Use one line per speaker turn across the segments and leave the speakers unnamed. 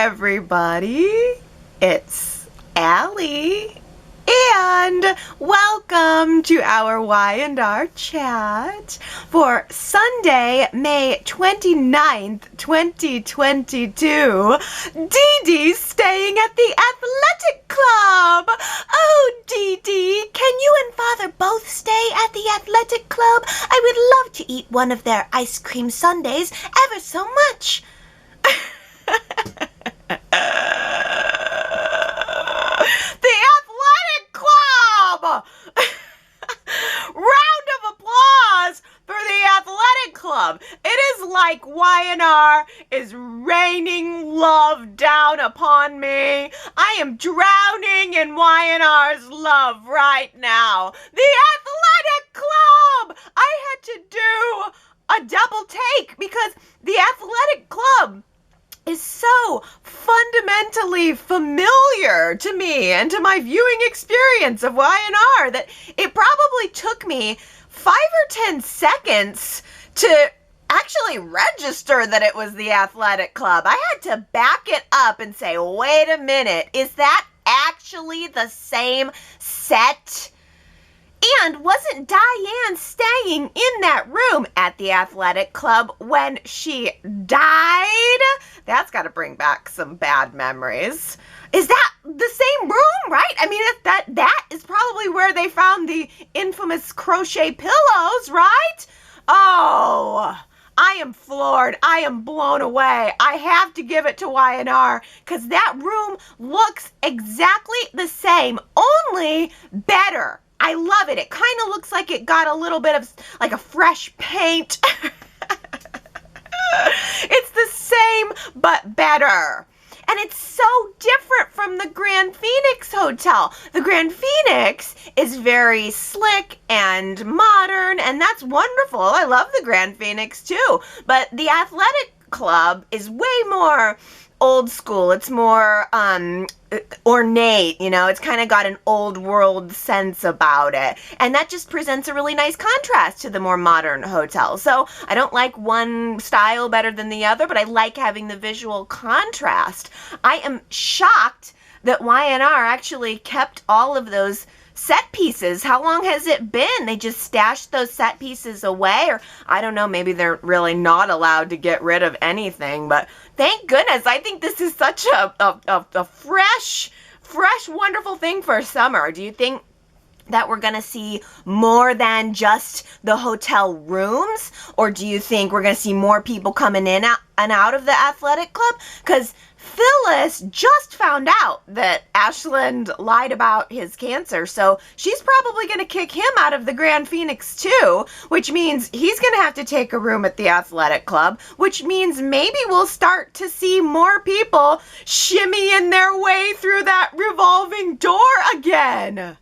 everybody. It's Allie. And welcome to our Y&R Chat for Sunday, May 29th, 2022. Dee Dee's staying at the athletic club. Oh, Dee Dee, can you and Father both stay at the athletic club? I would love to eat one of their ice cream sundaes ever so much. Round of applause for the athletic club. It is like Y&R is raining love down upon me. I am drowning in Y&R's love right now. The athletic club! I had to do a double take because the athletic club is so fundamentally familiar to me and to my viewing experience of Y&R that it probably took me 5 or 10 seconds to actually register that it was the athletic club. I had to back it up and say, wait a minute, is that actually the same set? And wasn't Diane staying in that room at the athletic club when she died? That's got to bring back some bad memories. Is that the same room, right? I mean, that is probably where they found the infamous crochet pillows, right? Oh, I am floored. I am blown away. I have to give it to Y&R because that room looks exactly the same, only better. I love it. It kind of looks like it got a little bit of like a fresh paint. It's the same but better. And it's so different from the Grand Phoenix Hotel. The Grand Phoenix is very slick and modern, and that's wonderful. I love the Grand Phoenix too. But the athletic club is way more old school. It's more ornate, you know, it's kind of got an old world sense about it. And that just presents a really nice contrast to the more modern hotel. So I don't like one style better than the other, but I like having the visual contrast. I am shocked that Y&R actually kept all of those set pieces. How long has it been? They just stashed those set pieces away, or I don't know, maybe they're really not allowed to get rid of anything, but thank goodness. I think this is such a fresh, wonderful thing for summer. Do you think that we're going to see more than just the hotel rooms? Or do you think we're going to see more people coming in and out of the athletic club? Because Phyllis just found out that Ashland lied about his cancer, so she's probably going to kick him out of the Grand Phoenix too, which means he's going to have to take a room at the athletic club, which means maybe we'll start to see more people shimmying their way through that revolving door again.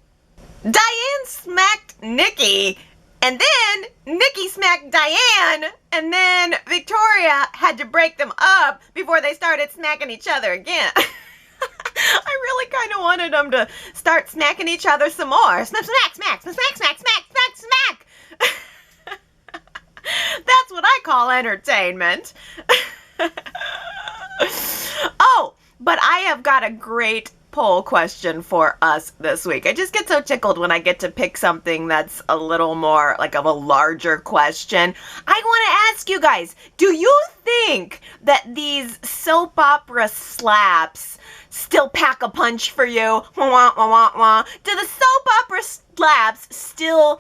Diane smacked Nikki, and then Nikki smacked Diane, and then Victoria had to break them up before they started smacking each other again. I really kind of wanted them to start smacking each other some more. Smack, smack, smack, smack, smack, smack, smack, smack, smack. That's what I call entertainment. Oh, but I have got a great poll question for us this week. I just get so tickled when I get to pick something that's a little more like of a larger question. I want to ask you guys, do you think that these soap opera slaps still pack a punch for you? Wah, wah, wah, wah. Do the soap opera slaps still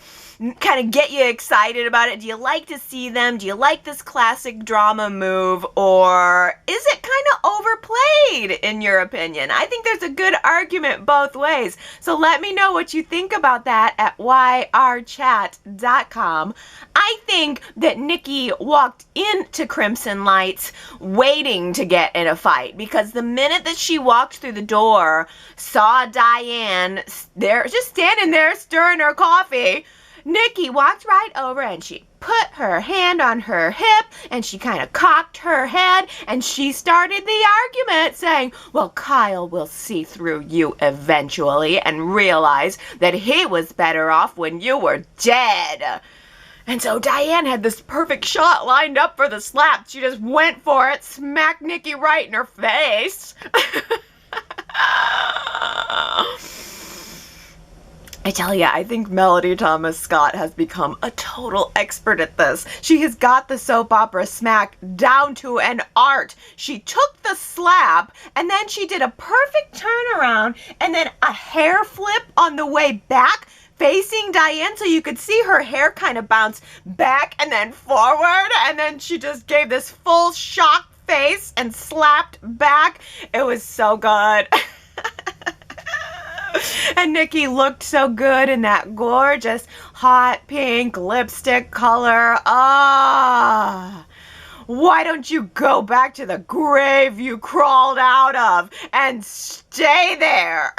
kind of get you excited about it? Do you like to see them? Do you like this classic drama move? Or is it kind of overplayed in your opinion? I think there's a good argument both ways. So let me know what you think about that at yrchat.com. I think that Nikki walked into Crimson Lights waiting to get in a fight, because the minute that she walked through the door, saw Diane there, just standing there stirring her coffee, Nikki walked right over and she put her hand on her hip and she kind of cocked her head and she started the argument saying, well, Kyle will see through you eventually and realize that he was better off when you were dead. And so Diane had this perfect shot lined up for the slap. She just went for it, smacked Nikki right in her face. I tell you, I think Melody Thomas Scott has become a total expert at this. She has got the soap opera smack down to an art. She took the slap and then she did a perfect turnaround and then a hair flip on the way back facing Diane so you could see her hair kind of bounce back and then forward, and then she just gave this full shock face and slapped back. It was so good. And Nikki looked so good in that gorgeous hot pink lipstick color. Ah, why don't you go back to the grave you crawled out of and stay there?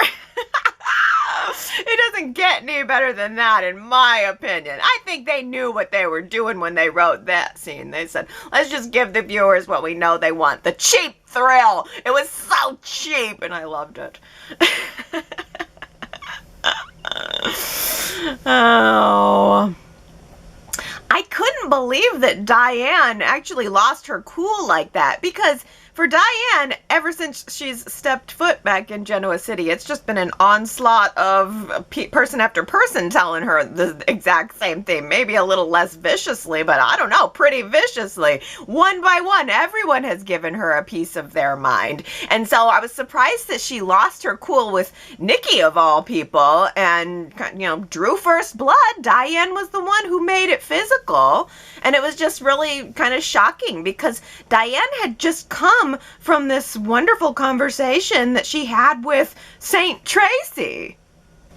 It doesn't get any better than that, in my opinion. I think they knew what they were doing when they wrote that scene. They said, let's just give the viewers what we know they want. The cheap thrill. It was so cheap, and I loved it. Oh. I couldn't believe that Diane actually lost her cool like that, because for Diane, ever since she's stepped foot back in Genoa City, it's just been an onslaught of person after person telling her the exact same thing. Maybe a little less viciously, but I don't know, pretty viciously. One by one, everyone has given her a piece of their mind. And so I was surprised that she lost her cool with Nikki, of all people, and, you know, drew first blood. Diane was the one who made it physical. And it was just really kind of shocking because Diane had just come from this wonderful conversation that she had with St. Tracy.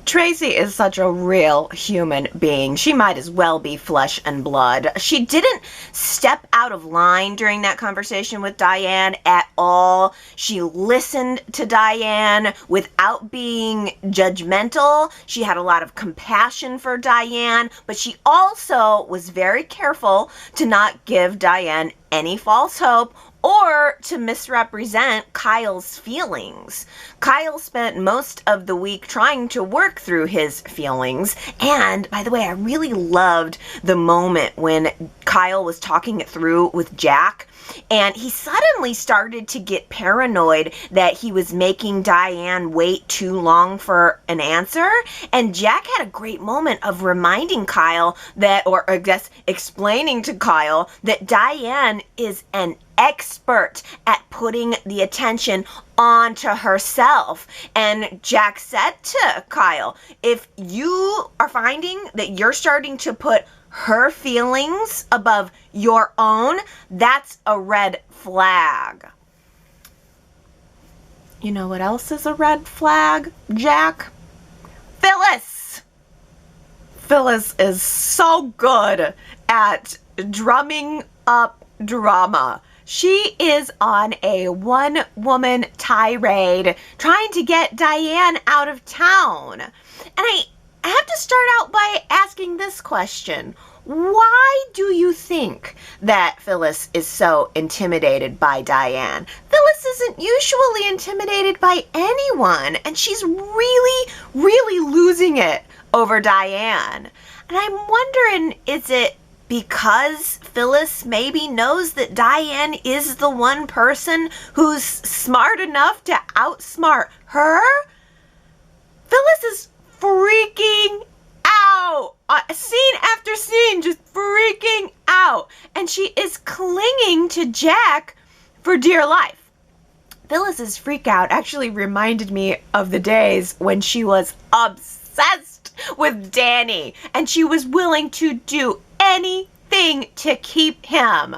Tracy is such a real human being. She might as well be flesh and blood. She didn't step out of line during that conversation with Diane at all. She listened to Diane without being judgmental. She had a lot of compassion for Diane, but she also was very careful to not give Diane any false hope or to misrepresent Kyle's feelings. Kyle spent most of the week trying to work through his feelings. And, by the way, I really loved the moment when Kyle was talking it through with Jack. And he suddenly started to get paranoid that he was making Diane wait too long for an answer. And Jack had a great moment of reminding Kyle that, or I guess explaining to Kyle, that Diane is an expert at putting the attention onto herself. And Jack said to Kyle, if you are finding that you're starting to put her feelings above your own, that's a red flag. You know what else is a red flag, Jack? Phyllis! Phyllis is so good at drumming up drama. She is on a one-woman tirade trying to get Diane out of town. And I have to start out by asking this question. Why do you think that Phyllis is so intimidated by Diane? Phyllis isn't usually intimidated by anyone, and she's really, really losing it over Diane. And I'm wondering, is it because Phyllis maybe knows that Diane is the one person who's smart enough to outsmart her? Phyllis is freaking out. Scene after scene, just freaking out. And she is clinging to Jack for dear life. Phyllis's freak out actually reminded me of the days when she was obsessed with Danny and she was willing to do anything to keep him.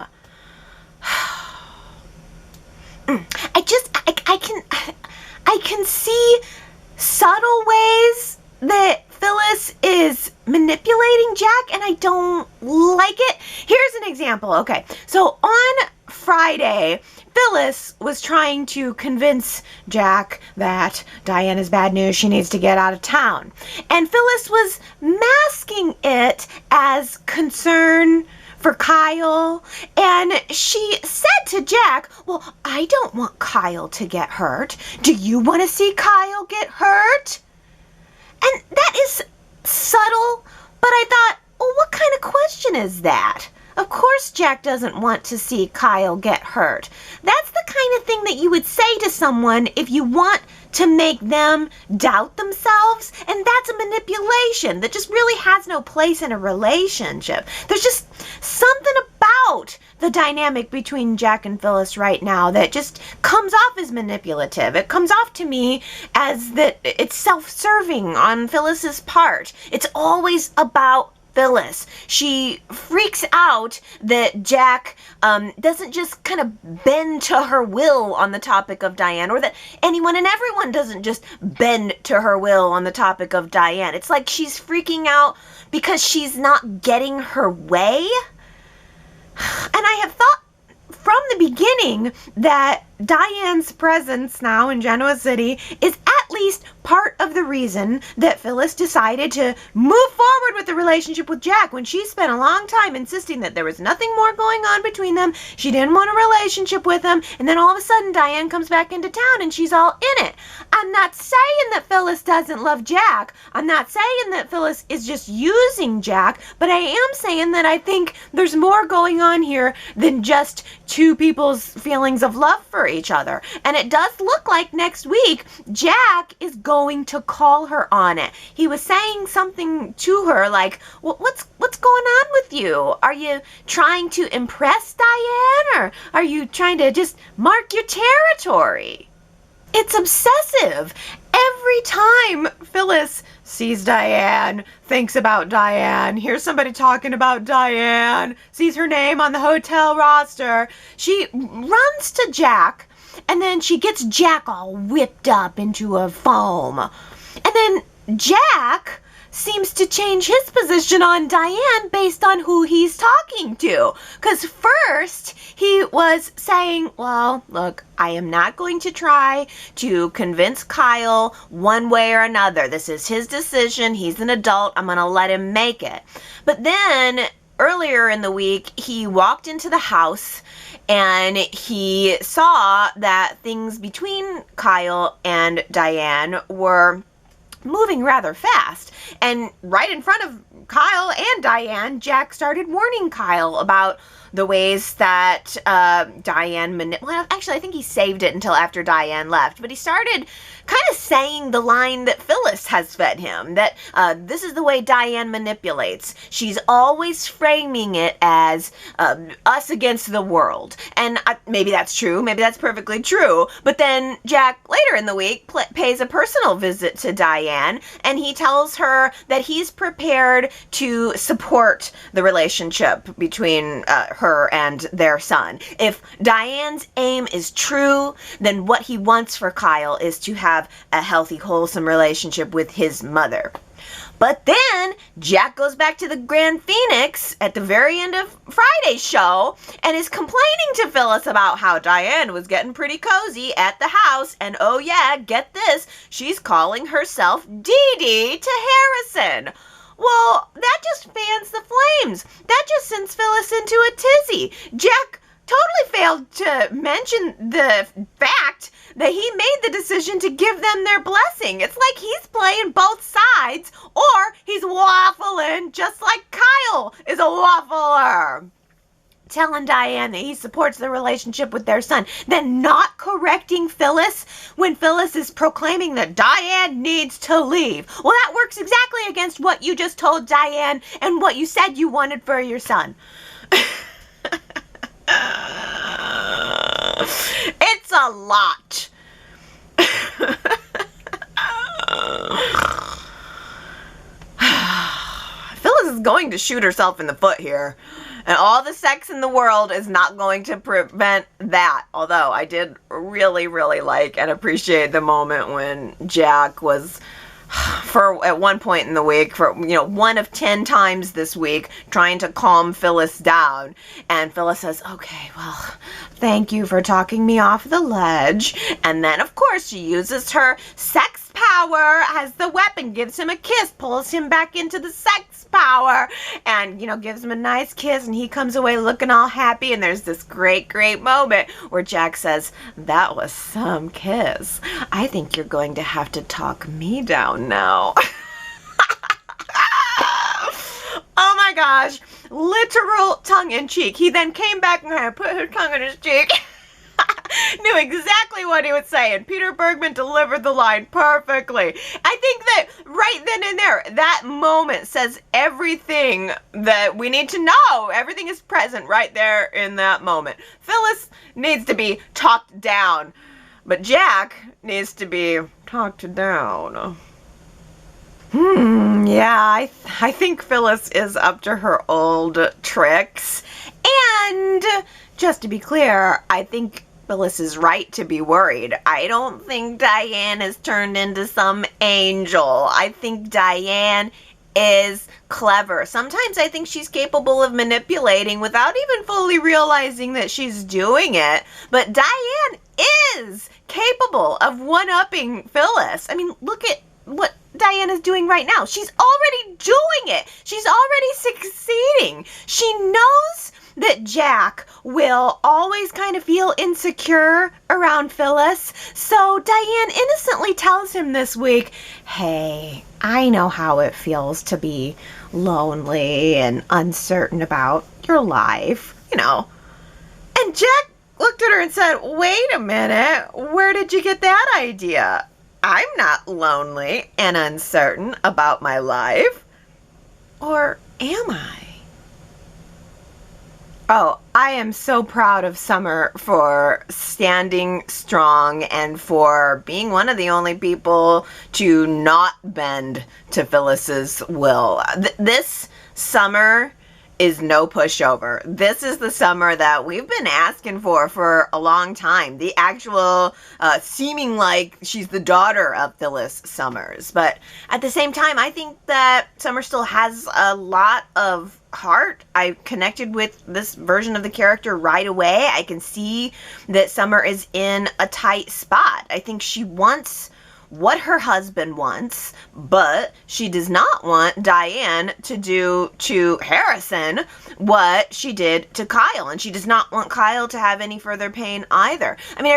I can see subtle ways that Phyllis is manipulating Jack, and I don't like it. Here's an example. Okay, so on Friday, Phyllis was trying to convince Jack that Diane is bad news. She needs to get out of town. And Phyllis was masking it as concern for Kyle. And she said to Jack, well, I don't want Kyle to get hurt. Do you want to see Kyle get hurt? And that is subtle, but I thought, Well, what kind of question is that? Of course Jack doesn't want to see Kyle get hurt. That's the kind of thing that you would say to someone if you want to make them doubt themselves, and that's a manipulation that just really has no place in a relationship. There's just something about the dynamic between Jack and Phyllis right now that just comes off as manipulative. It comes off to me as that it's self-serving on Phyllis's part. It's always about Phyllis. She freaks out that Jack doesn't just kind of bend to her will on the topic of Diane, or that anyone and everyone doesn't just bend to her will on the topic of Diane. It's like she's freaking out because she's not getting her way. And I have thought from the beginning that Diane's presence now in Genoa City is at least part of the reason that Phyllis decided to move forward with the relationship with Jack when she spent a long time insisting that there was nothing more going on between them. She didn't want a relationship with him, and then all of a sudden Diane comes back into town and she's all in it. I'm not saying that Phyllis doesn't love Jack. I'm not saying that Phyllis is just using Jack, but I am saying that I think there's more going on here than just two people's feelings of love for each other. And it does look like next week Jack is going to call her on it. He was saying something to her like, what's going on with you? Are you trying to impress Diane, or are you trying to just mark your territory? It's obsessive. Every time Phyllis sees Diane, thinks about Diane, hears somebody talking about Diane, sees her name on the hotel roster, she runs to Jack, and then she gets Jack all whipped up into a foam. And then Jack seems to change his position on Diane based on who he's talking to. Because first he was saying, well, look, I am not going to try to convince Kyle one way or another. This is his decision. He's an adult. I'm going to let him make it. But then earlier in the week, he walked into the house and he saw that things between Kyle and Diane were moving rather fast. And right in front of Kyle and Diane, Jack started warning Kyle about the ways that Diane well, actually, I think he saved it until after Diane left, but he started kind of saying the line that Phyllis has fed him, that this is the way Diane manipulates. She's always framing it as us against the world. And maybe that's true. Maybe that's perfectly true. But then Jack, later in the week, pays a personal visit to Diane, and he tells her that he's prepared to support the relationship between her and their son. If Diane's aim is true, then what he wants for Kyle is to have a healthy, wholesome relationship with his mother. But then Jack goes back to the Grand Phoenix at the very end of Friday's show and is complaining to Phyllis about how Diane was getting pretty cozy at the house. And oh yeah, get this, she's calling herself Dee Dee to Harrison. Well, that just fans the flames. That just sends Phyllis into a tizzy. Jack totally failed to mention the fact that he made the decision to give them their blessing. It's like he's playing both sides, or he's waffling just like Kyle is a waffler. Telling Diane that he supports the relationship with their son, then not correcting Phyllis when Phyllis is proclaiming that Diane needs to leave. Well, that works exactly against what you just told Diane and what you said you wanted for your son. It's a lot. Phyllis is going to shoot herself in the foot here. And all the sex in the world is not going to prevent that. Although I did really, really like and appreciate the moment when Jack was, at one point in the week, for one of 10 times this week, trying to calm Phyllis down. And Phyllis says, okay, well, thank you for talking me off the ledge. And then, of course, she uses her sex power as the weapon, gives him a kiss, pulls him back into the sex power, and, gives him a nice kiss, and he comes away looking all happy. And there's this great, great moment where Jack says, that was some kiss. I think you're going to have to talk me down now. Oh my gosh, literal tongue in cheek. He then came back and kind of put his tongue in his cheek. Knew exactly what he would say, and Peter Bergman delivered the line perfectly. I think that right then and there, that moment says everything that we need to know. Everything is present right there in that moment. Phyllis needs to be talked down, but Jack needs to be talked down. Yeah, I think Phyllis is up to her old tricks. And just to be clear, I think Phyllis is right to be worried. I don't think Diane has turned into some angel. I think Diane is clever. Sometimes I think she's capable of manipulating without even fully realizing that she's doing it. But Diane is capable of one-upping Phyllis. I mean, look at what Diane is doing right now. She's already doing it. She's already succeeding. She knows that Jack will always kind of feel insecure around Phyllis. So Diane innocently tells him this week, hey, I know how it feels to be lonely and uncertain about your life, And Jack looked at her and said, wait a minute, where did you get that idea? I'm not lonely and uncertain about my life. Or am I? Oh, I am so proud of Summer for standing strong and for being one of the only people to not bend to Phyllis's will. This summer is no pushover. This is the Summer that we've been asking for a long time. The actual seeming like she's the daughter of Phyllis Summers. But at the same time, I think that Summer still has a lot of heart. I connected with this version of the character right away. I can see that Summer is in a tight spot. I think she wants what her husband wants, but she does not want Diane to do to Harrison what she did to Kyle, and she does not want Kyle to have any further pain either. I mean,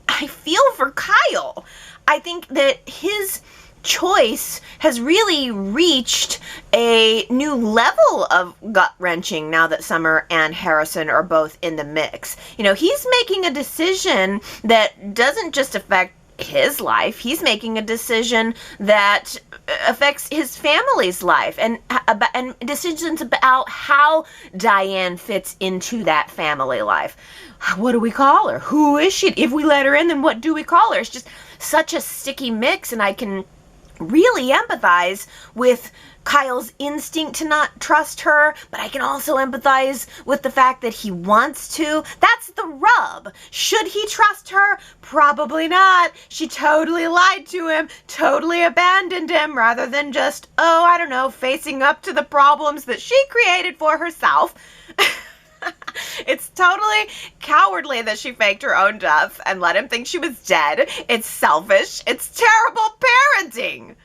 I feel for Kyle. I think that his choice has really reached a new level of gut-wrenching now that Summer and Harrison are both in the mix. He's making a decision that doesn't just affect his life. He's making a decision that affects his family's life and decisions about how Diane fits into that family life. What do we call her? Who is she? If we let her in, then what do we call her? It's just such a sticky mix, and I can really empathize with Kyle's instinct to not trust her, but I can also empathize with the fact that he wants to. That's the rub. Should he trust her? Probably not. She totally lied to him, totally abandoned him, rather than just, facing up to the problems that she created for herself. It's totally cowardly that she faked her own death and let him think she was dead. It's selfish. It's terrible parenting.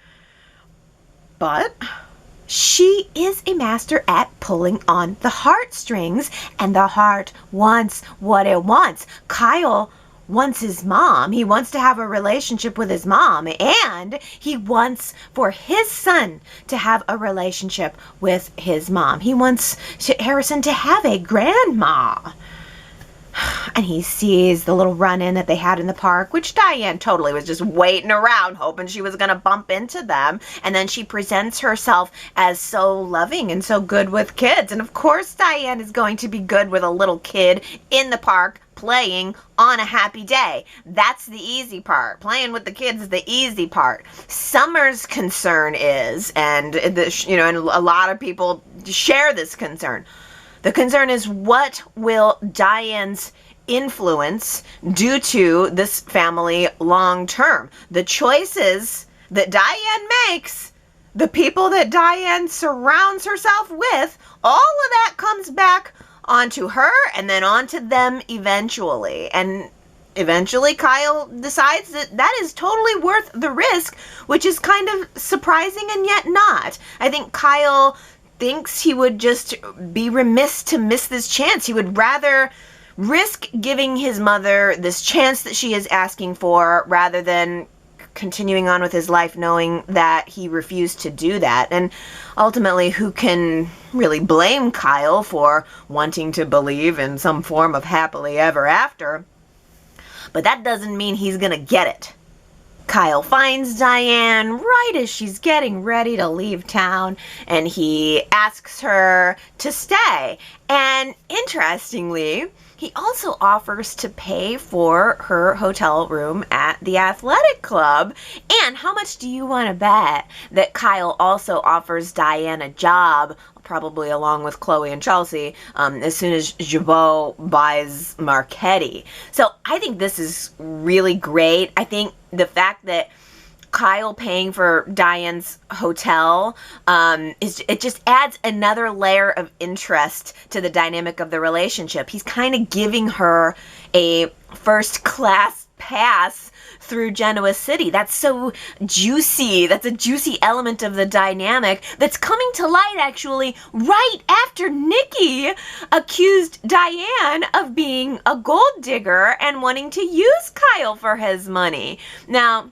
But she is a master at pulling on the heartstrings, and the heart wants what it wants. Kyle wants his mom. He wants to have a relationship with his mom, and he wants for his son to have a relationship with his mom. He wants Harrison to have a grandma. And he sees the little run-in that they had in the park, which Diane totally was just waiting around, hoping she was going to bump into them. And then she presents herself as so loving and so good with kids. And of course, Diane is going to be good with a little kid in the park playing on a happy day. That's the easy part. Playing with the kids is the easy part. Summer's concern is, and a lot of people share this concern. The concern is, what will Diane's influence do to this family long term? The choices that Diane makes, the people that Diane surrounds herself with, all of that comes back onto her and then onto them eventually. And eventually Kyle decides that is totally worth the risk, which is kind of surprising and yet not. I think Kyle thinks he would just be remiss to miss this chance. He would rather risk giving his mother this chance that she is asking for rather than continuing on with his life knowing that he refused to do that. And ultimately, who can really blame Kyle for wanting to believe in some form of happily ever after? But that doesn't mean he's gonna get it. Kyle finds Diane right as she's getting ready to leave town, and he asks her to stay. And interestingly, he also offers to pay for her hotel room at the athletic club. And how much do you want to bet that Kyle also offers Diane a job, probably along with Chloe and Chelsea, as soon as Jabot buys Marchetti? So I think this is really great. I think the fact that Kyle paying for Diane's hotel, it just adds another layer of interest to the dynamic of the relationship. He's kind of giving her a first-class pass through Genoa City. That's so juicy. That's a juicy element of the dynamic that's coming to light, actually, right after Nikki accused Diane of being a gold digger and wanting to use Kyle for his money. Now,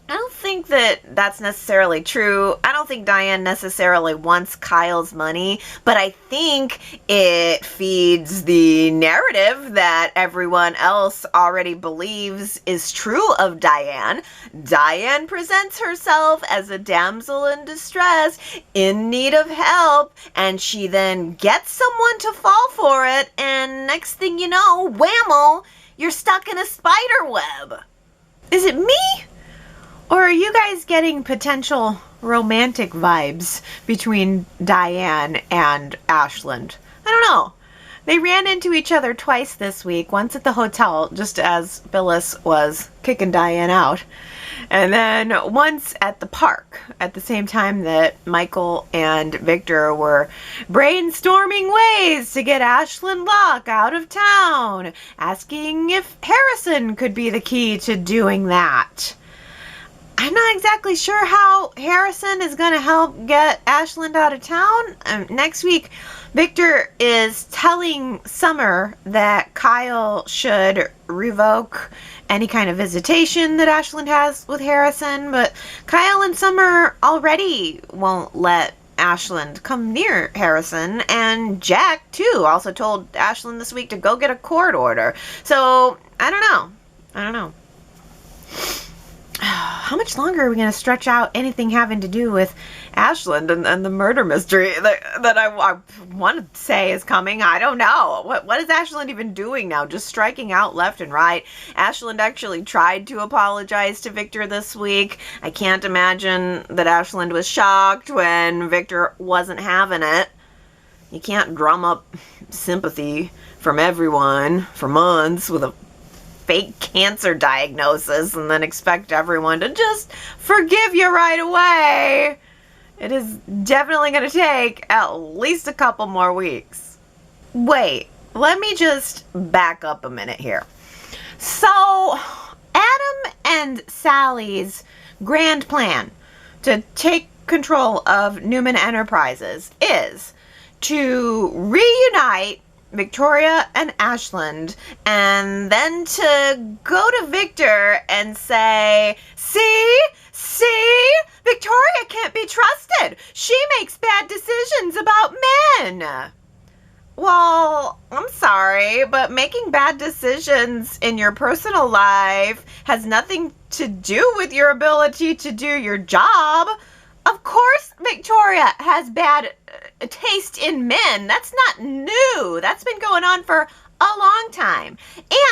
I don't think that that's necessarily true. I don't think Diane necessarily wants Kyle's money, but I think it feeds the narrative that everyone else already believes is true of Diane. Diane presents herself as a damsel in distress, in need of help, and she then gets someone to fall for it, and next thing you know, whammo, you're stuck in a spider web. Is it me? Or are you guys getting potential romantic vibes between Diane and Ashland? I don't know. They ran into each other twice this week, once at the hotel, just as Phyllis was kicking Diane out, and then once at the park, at the same time that Michael and Victor were brainstorming ways to get Ashland Locke out of town, asking if Harrison could be the key to doing that. I'm not exactly sure how Harrison is going to help get Ashland out of town. Next week, Victor is telling Summer that Kyle should revoke any kind of visitation that Ashland has with Harrison, but Kyle and Summer already won't let Ashland come near Harrison, and Jack, too, also told Ashland this week to go get a court order. So, I don't know. How much longer are we going to stretch out anything having to do with Ashland and the murder mystery that I want to say is coming? I don't know. What is Ashland even doing now? Just striking out left and right. Ashland actually tried to apologize to Victor this week. I can't imagine that Ashland was shocked when Victor wasn't having it. You can't drum up sympathy from everyone for months with a fake cancer diagnosis and then expect everyone to just forgive you right away. It is definitely going to take at least a couple more weeks. Wait, let me just back up a minute here. So, Adam and Sally's grand plan to take control of Newman Enterprises is to reunite Victoria and Ashland, and then to go to Victor and say, see, Victoria can't be trusted. She makes bad decisions about men. Well, I'm sorry, but making bad decisions in your personal life has nothing to do with your ability to do your job. Of course Victoria has bad taste in men. That's not new. That's been going on for a long time.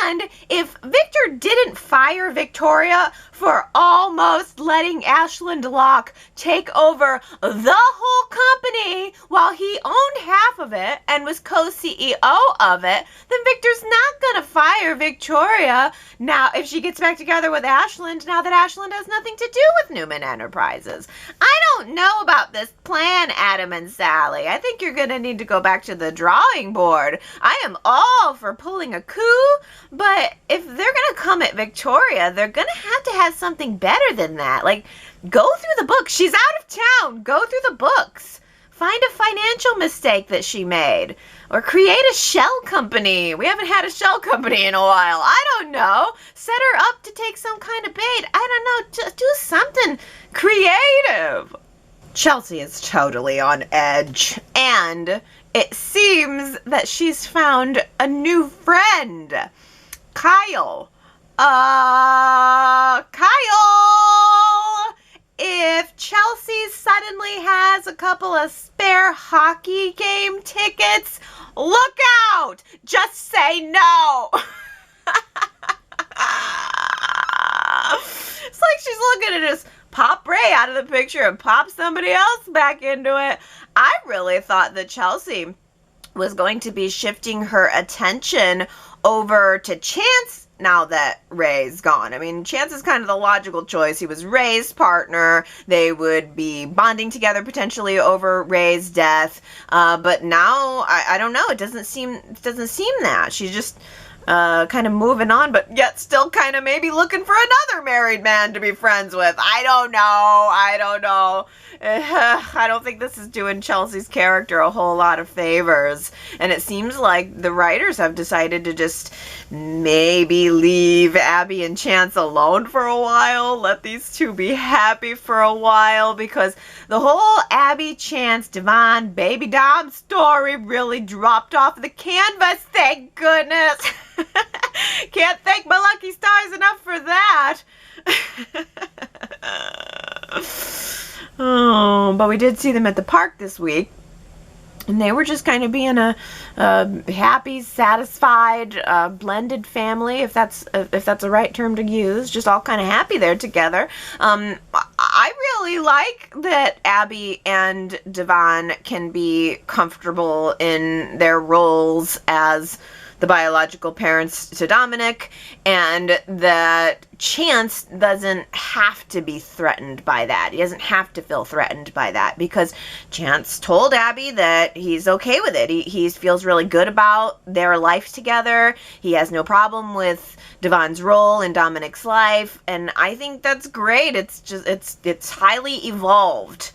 And if Victor didn't fire Victoria for almost letting Ashland Locke take over the whole company while he owned half of it and was co-CEO of it, then Victor's not going to fire Victoria now if she gets back together with Ashland, now that Ashland has nothing to do with Newman Enterprises. I don't know about this plan, Adam and Sally. I think you're going to need to go back to the drawing board. I am all for pulling a coup, but if they're going to come at Victoria, they're going to have something better than that. Like, go through the books. She's out of town. Go through the books. Find a financial mistake that she made. Or create a shell company. We haven't had a shell company in a while. I don't know. Set her up to take some kind of bait. I don't know. Do something creative. Chelsea is totally on edge. And it seems that she's found a new friend. Kyle. Kyle! If Chelsea suddenly has a couple of spare hockey game tickets, look out! Just say no! It's like she's looking to just pop Ray out of the picture and pop somebody else back into it. I really thought that Chelsea was going to be shifting her attention over to Chance now that Ray's gone. I mean, Chance is kind of the logical choice. He was Ray's partner. They would be bonding together potentially over Ray's death. But now, I don't know. It doesn't seem that. She's just kind of moving on, but yet still kind of maybe looking for another married man to be friends with. I don't know. I don't think this is doing Chelsea's character a whole lot of favors. And it seems like the writers have decided to just maybe leave Abby and Chance alone for a while. Let these two be happy for a while, because the whole Abby, Chance, Devon, Baby Dom story really dropped off the canvas. Thank goodness. Can't thank my lucky stars enough for that. Oh, but we did see them at the park this week, and they were just kind of being a happy, satisfied, blended family, if that's the right term to use. Just all kind of happy there together. I really like that Abby and Devon can be comfortable in their roles as the biological parents to Dominic, and that Chance doesn't have to be threatened by that. He doesn't have to feel threatened by that, because Chance told Abby that he's okay with it. He feels really good about their life together. He has no problem with Devon's role in Dominic's life, and I think that's great. It's highly evolved.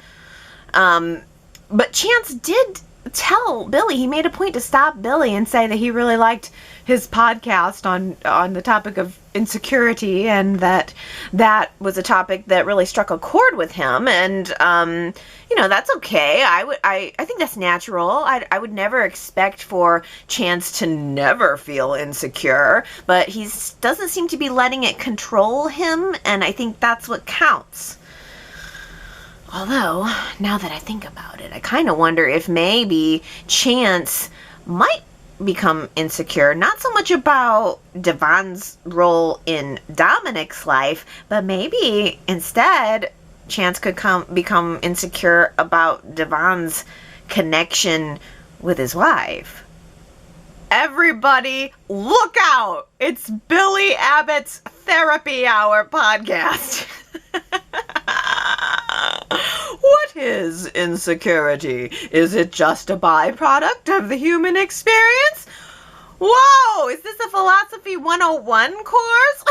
But Chance did tell Billy, he made a point to stop Billy and say that he really liked his podcast on the topic of insecurity, and that was a topic that really struck a chord with him. And that's okay. I think that's natural. I would never expect for Chance to never feel insecure, but he doesn't seem to be letting it control him, and I think that's what counts. Although, now that I think about it, I kind of wonder if maybe Chance might become insecure, not so much about Devon's role in Dominic's life, but maybe instead Chance could become insecure about Devon's connection with his wife. Everybody, look out! It's Billy Abbott's Therapy Hour podcast. What is insecurity? Is it just a byproduct of the human experience? Whoa, is this a Philosophy 101 course?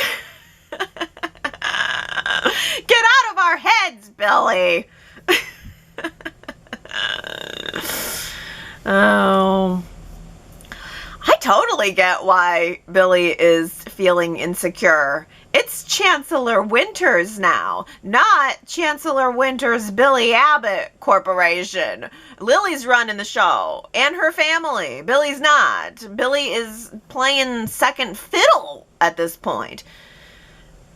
Get out of our heads, Billy. Oh, I totally get why Billy is feeling insecure. It's Chancellor Winters now, not Chancellor Winters Billy Abbott Corporation. Lily's running the show, and her family. Billy's not. Billy is playing second fiddle at this point.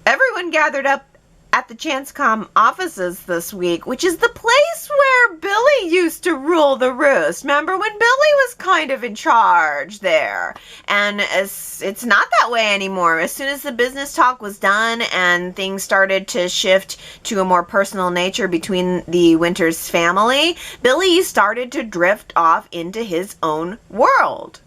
Everyone gathered up at the ChanceCom offices this week, which is the place where Billy used to rule the roost. Remember when Billy was kind of in charge there? And it's not that way anymore. As soon as the business talk was done and things started to shift to a more personal nature between the Winters family, Billy started to drift off into his own world.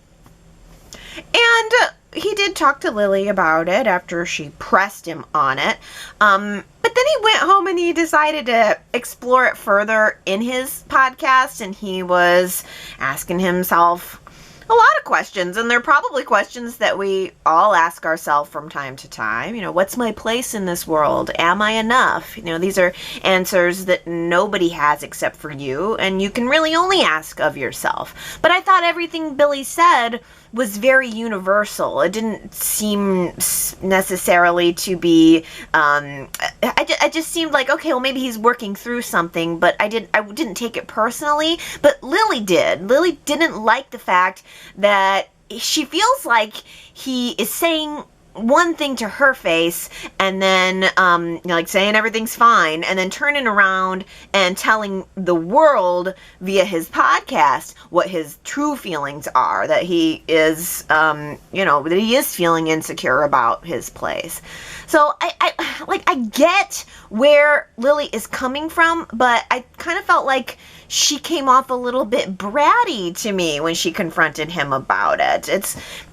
And he did talk to Lily about it after she pressed him on it. But then he went home and he decided to explore it further in his podcast, and he was asking himself, a lot of questions, and they're probably questions that we all ask ourselves from time to time. What's my place in this world? Am I enough? These are answers that nobody has except for you, and you can really only ask of yourself. But I thought everything Billy said was very universal. It didn't seem necessarily to be, I just seemed like, okay, well, maybe he's working through something, but I didn't take it personally, but Lily did. Lily didn't like the fact that she feels like he is saying one thing to her face and then like saying everything's fine and then turning around and telling the world via his podcast what his true feelings are, that he is that he is feeling insecure about his place. So I get where Lily is coming from, but I kind of felt like she came off a little bit bratty to me when she confronted him about it.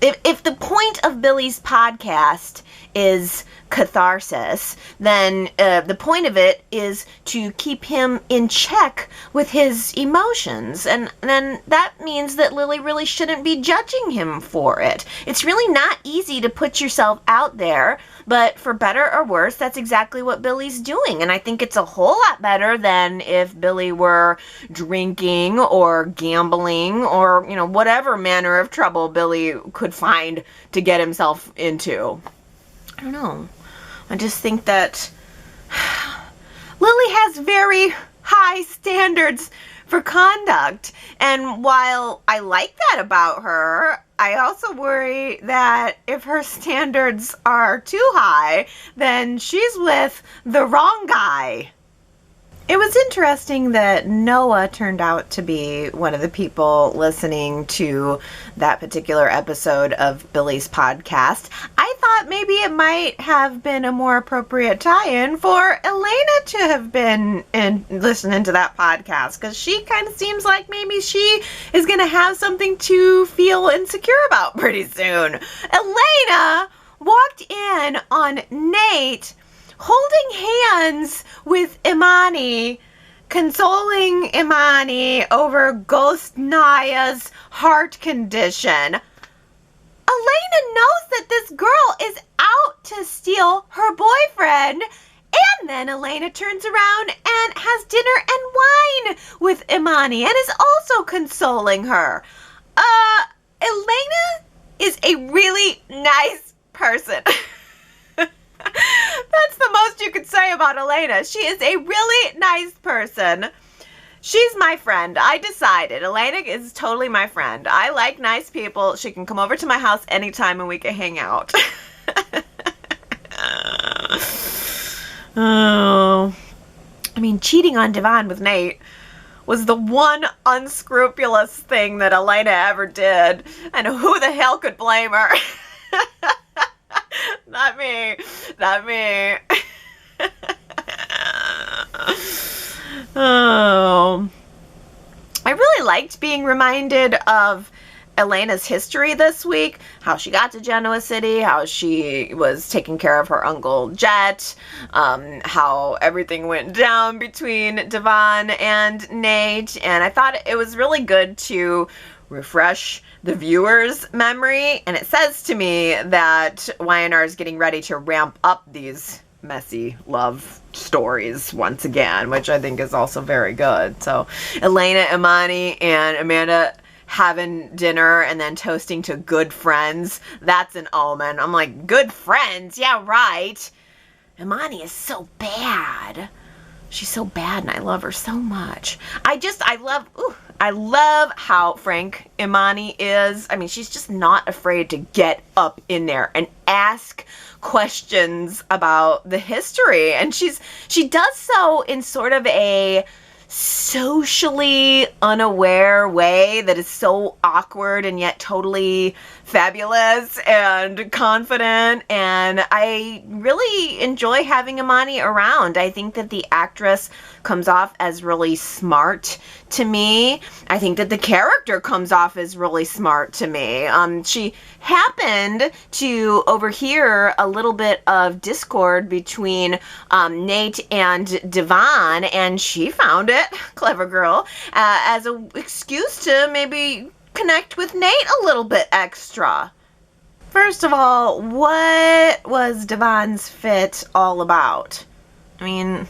If the point of Billy's podcast is catharsis, then the point of it is to keep him in check with his emotions. And then that means that Lily really shouldn't be judging him for it. It's really not easy to put yourself out there, but for better or worse, that's exactly what Billy's doing. And I think it's a whole lot better than if Billy were drinking or gambling or, whatever manner of trouble Billy could find to get himself into. I don't know. I just think that Lily has very high standards for conduct. And while I like that about her, I also worry that if her standards are too high, then she's with the wrong guy. It was interesting that Noah turned out to be one of the people listening to that particular episode of Billy's podcast. I thought maybe it might have been a more appropriate tie-in for Elena to have been listening to that podcast, because she kind of seems like maybe she is going to have something to feel insecure about pretty soon. Elena walked in on Nate holding hands with Imani, consoling Imani over Ghost Naya's heart condition. Elena knows that this girl is out to steal her boyfriend, and then Elena turns around and has dinner and wine with Imani and is also consoling her. Elena is a really nice person. That's the most you could say about Elena. She is a really nice person. She's my friend. I decided. Elena is totally my friend. I like nice people. She can come over to my house anytime and we can hang out. Oh. I mean, cheating on Devon with Nate was the one unscrupulous thing that Elena ever did. And who the hell could blame her? Not me. Not me. Oh. I really liked being reminded of Elena's history this week. How she got to Genoa City, how she was taking care of her Uncle Jet, how everything went down between Devon and Nate. And I thought it was really good to refresh the viewer's memory, and it says to me that Y&R is getting ready to ramp up these messy love stories once again, which I think is also very good. So Elena, Imani, and Amanda having dinner and then toasting to good friends, that's an omen. I'm like, good friends? Yeah, right. Imani is so bad. She's so bad, and I love her so much. I love how frank Imani is. I mean, she's just not afraid to get up in there and ask questions about the history. And she does so in sort of a socially unaware way that is so awkward and yet totally fabulous and confident, and I really enjoy having Imani around. I think that the actress comes off as really smart to me. I think that the character comes off as really smart to me. She happened to overhear a little bit of discord between Nate and Devon, and she found it, clever girl, as an excuse to maybe connect with Nate a little bit extra. First of all, what was Devon's fit all about? I mean,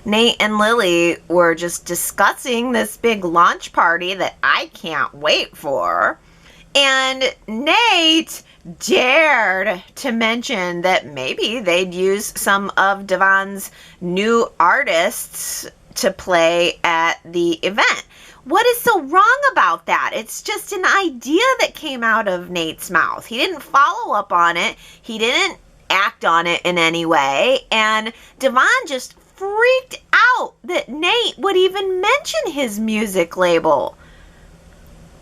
Nate and Lily were just discussing this big launch party that I can't wait for. And Nate dared to mention that maybe they'd use some of Devon's new artists to play at the event. What is so wrong about that? It's just an idea that came out of Nate's mouth. He didn't follow up on it. He didn't act on it in any way. And Devon just freaked out that Nate would even mention his music label.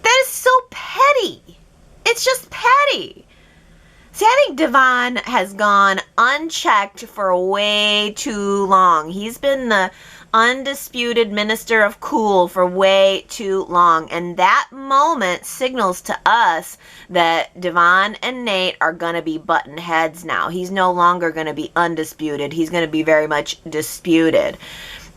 That is so petty. It's just petty. See, I think Devon has gone unchecked for way too long. He's been the undisputed minister of cool for way too long. And that moment signals to us that Devon and Nate are going to be button heads now. He's no longer going to be undisputed. He's going to be very much disputed.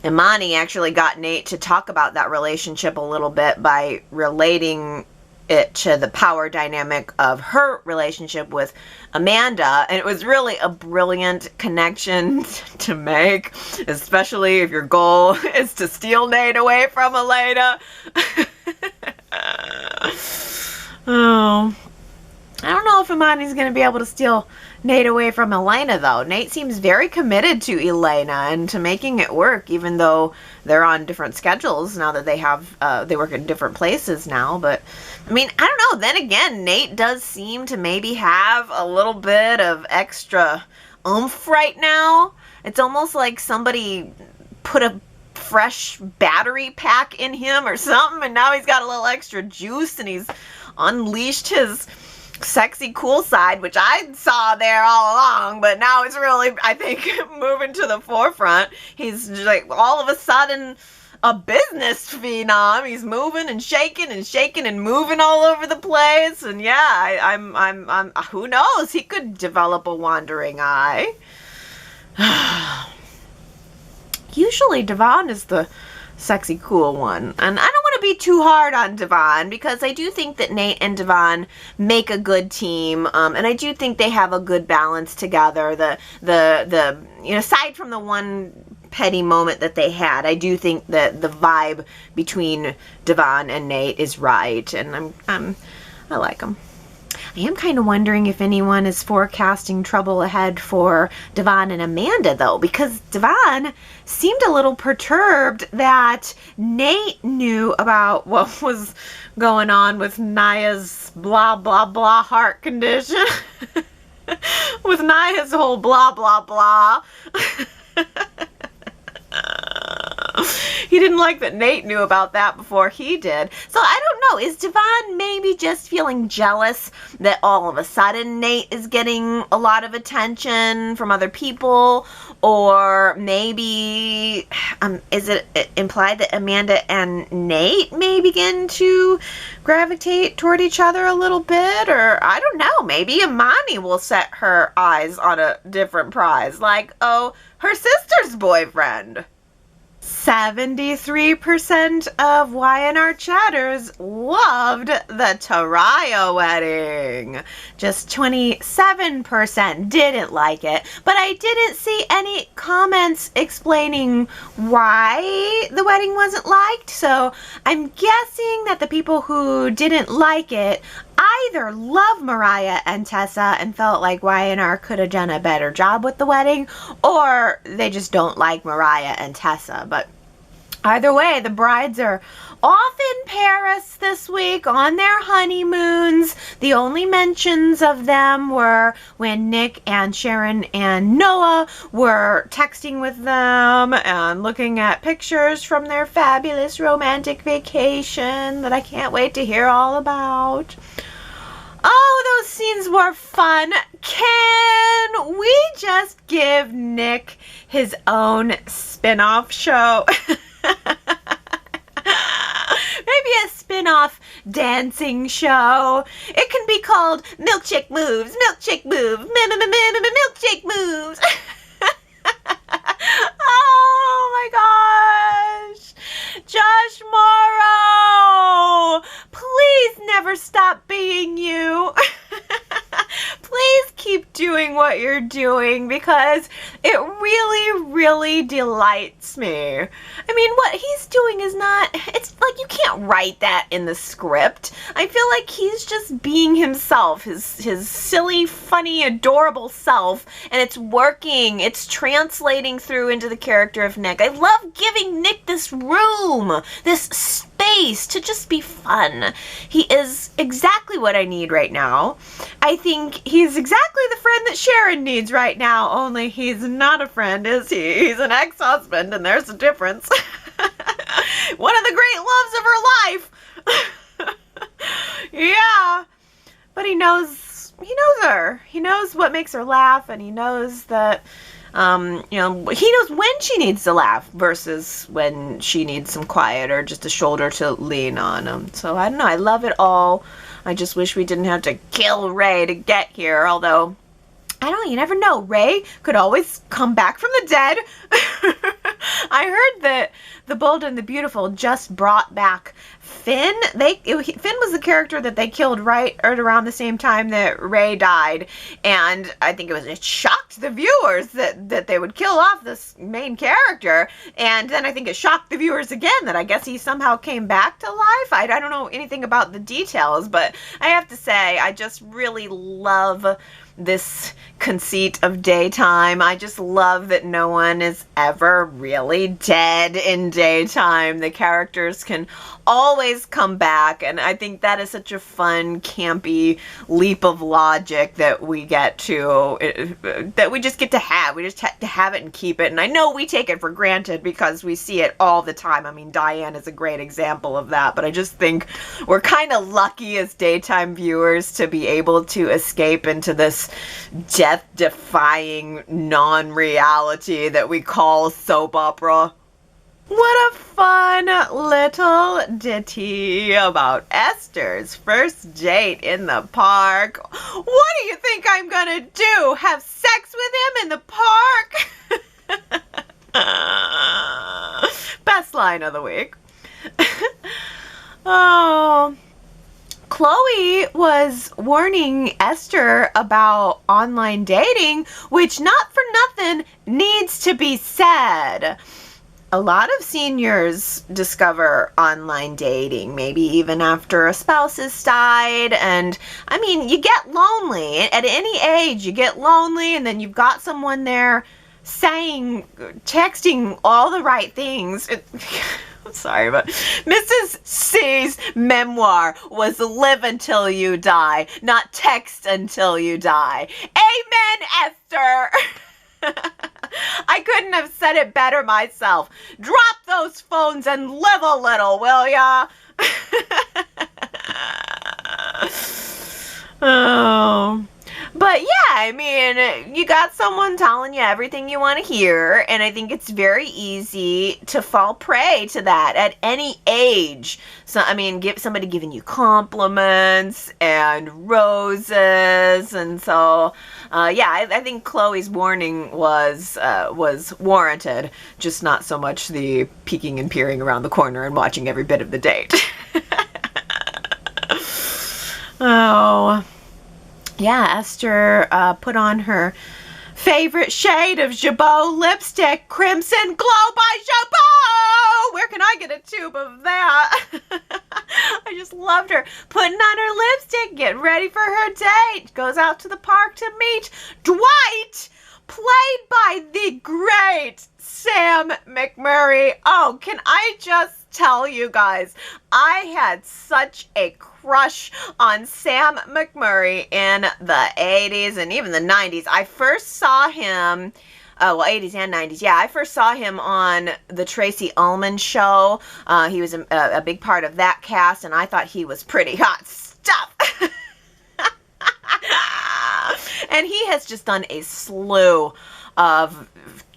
Imani actually got Nate to talk about that relationship a little bit by relating it to the power dynamic of her relationship with Amanda, and it was really a brilliant connection to make, especially if your goal is to steal Nate away from Elena. Oh, I don't know if Imani's going to be able to steal Nate away from Elena, though. Nate seems very committed to Elena and to making it work, even though they're on different schedules now that they work in different places now. But, I mean, I don't know. Then again, Nate does seem to maybe have a little bit of extra oomph right now. It's almost like somebody put a fresh battery pack in him or something, and now he's got a little extra juice, and he's unleashed his sexy cool side, which I saw there all along, but now it's really, I think, moving to the forefront. He's like all of a sudden a business phenom. He's moving and shaking and moving all over the place. And yeah, I'm who knows? He could develop a wandering eye. Usually Devon is the sexy cool one, and I don't want to be too hard on Devon because I do think that Nate and Devon make a good team, and I do think they have a good balance together. The aside from the one petty moment that they had, I do think that the vibe between Devon and Nate is right, and I like them. I am kind of wondering if anyone is forecasting trouble ahead for Devon and Amanda, though, because Devon seemed a little perturbed that Nate knew about what was going on with Naya's blah, blah, blah heart condition. With Naya's whole blah, blah, blah. He didn't like that Nate knew about that before he did. So I don't know. Is Devon maybe just feeling jealous that all of a sudden Nate is getting a lot of attention from other people? Or maybe is it implied that Amanda and Nate may begin to gravitate toward each other a little bit? Or I don't know. Maybe Imani will set her eyes on a different prize. Like, oh, her sister's boyfriend. 73% of Y&R chatters loved the Taraya wedding. Just 27% didn't like it. But I didn't see any comments explaining why the wedding wasn't liked. So I'm guessing that the people who didn't like it either love Mariah and Tessa and felt like Y&R could have done a better job with the wedding, or they just don't like Mariah and Tessa. But either way, the brides are off in Paris this week on their honeymoons. The only mentions of them were when Nick and Sharon and Noah were texting with them and looking at pictures from their fabulous romantic vacation that I can't wait to hear all about. Oh, those scenes were fun. Can we just give Nick his own spin-off show? Maybe a spin-off dancing show. It can be called Milkshake Moves, Milkshake Moves, Milkshake Moves. Oh my gosh. Josh Morrow, please never because it really, really delights me. I mean, what he's doing is not, it's like you can't write that in the script. I feel like he's just being himself, his silly, funny, adorable self, and it's working. It's translating through into the character of Nick. I love giving Nick this room, this space to just be fun. He is exactly what I need right now. I think he's exactly the friend that Sharon needs right now, only he's not a friend, is he? He's an ex-husband, and there's a difference. One of the great loves of her life. Yeah. But he knows her. He knows what makes her laugh, and he knows that he knows when she needs to laugh versus when she needs some quiet or just a shoulder to lean on. So I don't know. I love it all. I just wish we didn't have to kill Ray to get here. Although, I don't know. You never know. Ray could always come back from the dead. I heard that The Bold and the Beautiful just brought back Finn. Finn was the character that they killed right around the same time that Ray died, and I think it shocked the viewers that they would kill off this main character, and then I think it shocked the viewers again that I guess he somehow came back to life. I don't know anything about the details, but I have to say I just really love this conceit of daytime. I just love that no one is ever really dead in daytime. The characters can always come back, and I think that is such a fun, campy leap of logic that we get to, that we just get to have. We just have to have it and keep it, and I know we take it for granted because we see it all the time. I mean, Diane is a great example of that, but I just think we're kind of lucky as daytime viewers to be able to escape into this death-defying non-reality that we call soap opera. What a fun little ditty about Esther's first date in the park. What do you think I'm gonna do? Have sex with him in the park? Best line of the week. Oh. Chloe was warning Esther about online dating, which, not for nothing, needs to be said. A lot of seniors discover online dating, maybe even after a spouse has died. And I mean, you get lonely. At any age, you get lonely, and then you've got someone there texting all the right things. I'm sorry, but Mrs. C's memoir was live until you die, not text until you die. Amen, Esther! I couldn't have said it better myself. Drop those phones and live a little, will ya? Oh. But yeah, I mean, you got someone telling you everything you want to hear, and I think it's very easy to fall prey to that at any age. So, I mean, somebody giving you compliments and roses, and so, yeah, I think Chloe's warning was warranted, just not so much the peeking and peering around the corner and watching every bit of the date. Oh. Yeah, Esther put on her favorite shade of Jabot lipstick, Crimson Glow by Jabot! Where can I get a tube of that? I just loved her putting on her lipstick, getting ready for her date. Goes out to the park to meet Dwight, played by the great Sam McMurray. Oh, can I just tell you guys, I had such a crush on Sam McMurray in the 80s and even the 90s. I first saw him, 80s and 90s. Yeah, I first saw him on the Tracy Ullman show. He was a big part of that cast, and I thought he was pretty hot stuff. And he has just done a slew of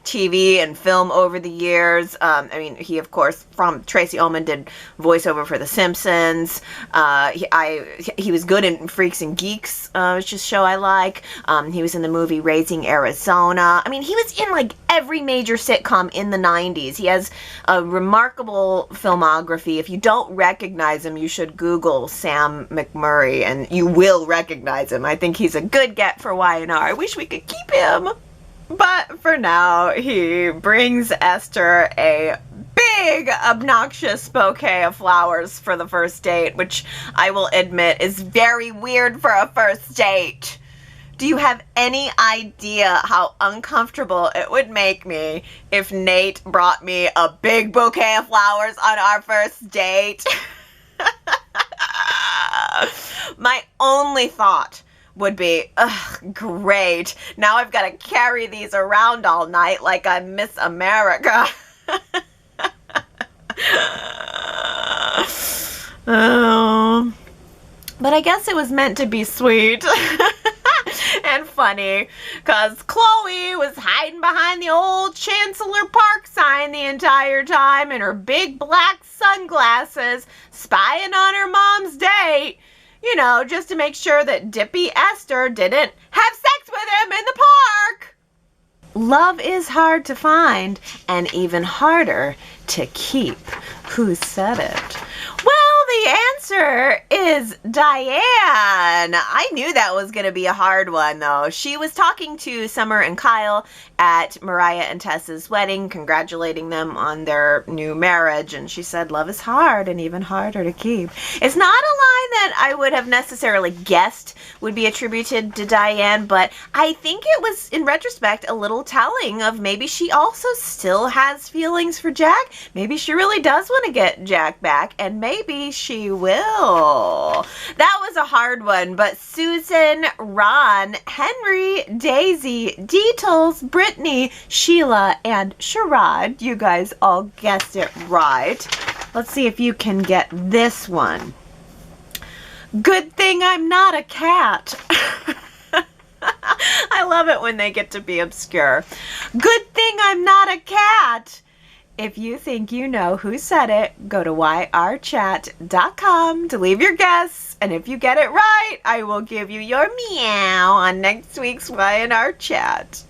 TV and film over the years. I mean, he, of course, from Tracy Ullman, did voiceover for The Simpsons. He was good in Freaks and Geeks, which is a show I like. He was in the movie Raising Arizona. I mean, he was in, like, every major sitcom in the 90s. He has a remarkable filmography. If you don't recognize him, you should Google Sam McMurray, and you will recognize him. I think he's a good get for Y&R. I wish we could keep him. But for now, he brings Esther a big, obnoxious bouquet of flowers for the first date, which I will admit is very weird for a first date. Do you have any idea how uncomfortable it would make me if Nate brought me a big bouquet of flowers on our first date? My only thought would be, ugh, great. Now I've got to carry these around all night like I'm Miss America. Oh. But I guess it was meant to be sweet. And funny, because Chloe was hiding behind the old Chancellor Park sign the entire time in her big black sunglasses, spying on her mom's date, you know, just to make sure that Dippy Esther didn't have sex with him in the park. Love is hard to find and even harder to keep. Who said it? Well, the answer is Diane. I knew that was going to be a hard one, though. She was talking to Summer and Kyle at Mariah and Tessa's wedding, congratulating them on their new marriage, and she said love is hard and even harder to keep. It's not a line that I would have necessarily guessed would be attributed to Diane, but I think it was, in retrospect, a little telling of maybe she also still has feelings for Jack. Maybe she really does want to get Jack back, and maybe she will. That was a hard one, but Susan, Ron, Henry, Daisy, Deetles, Brittany, Sheila, and Sherrod, you guys all guessed it right. Let's see if you can get this one. Good thing I'm not a cat. I love it when they get to be obscure. Good thing I'm not a cat. If you think you know who said it, go to yrchat.com to leave your guess. And if you get it right, I will give you your meow on next week's Y&R Chat.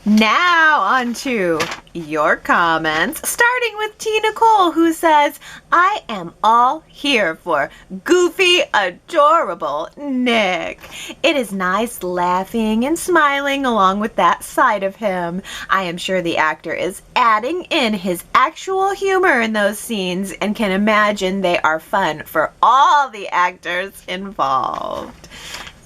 Now on to your comments, starting with T. Nicole, who says, I am all here for goofy, adorable Nick. It is nice laughing and smiling along with that side of him. I am sure the actor is adding in his actual humor in those scenes and can imagine they are fun for all the actors involved.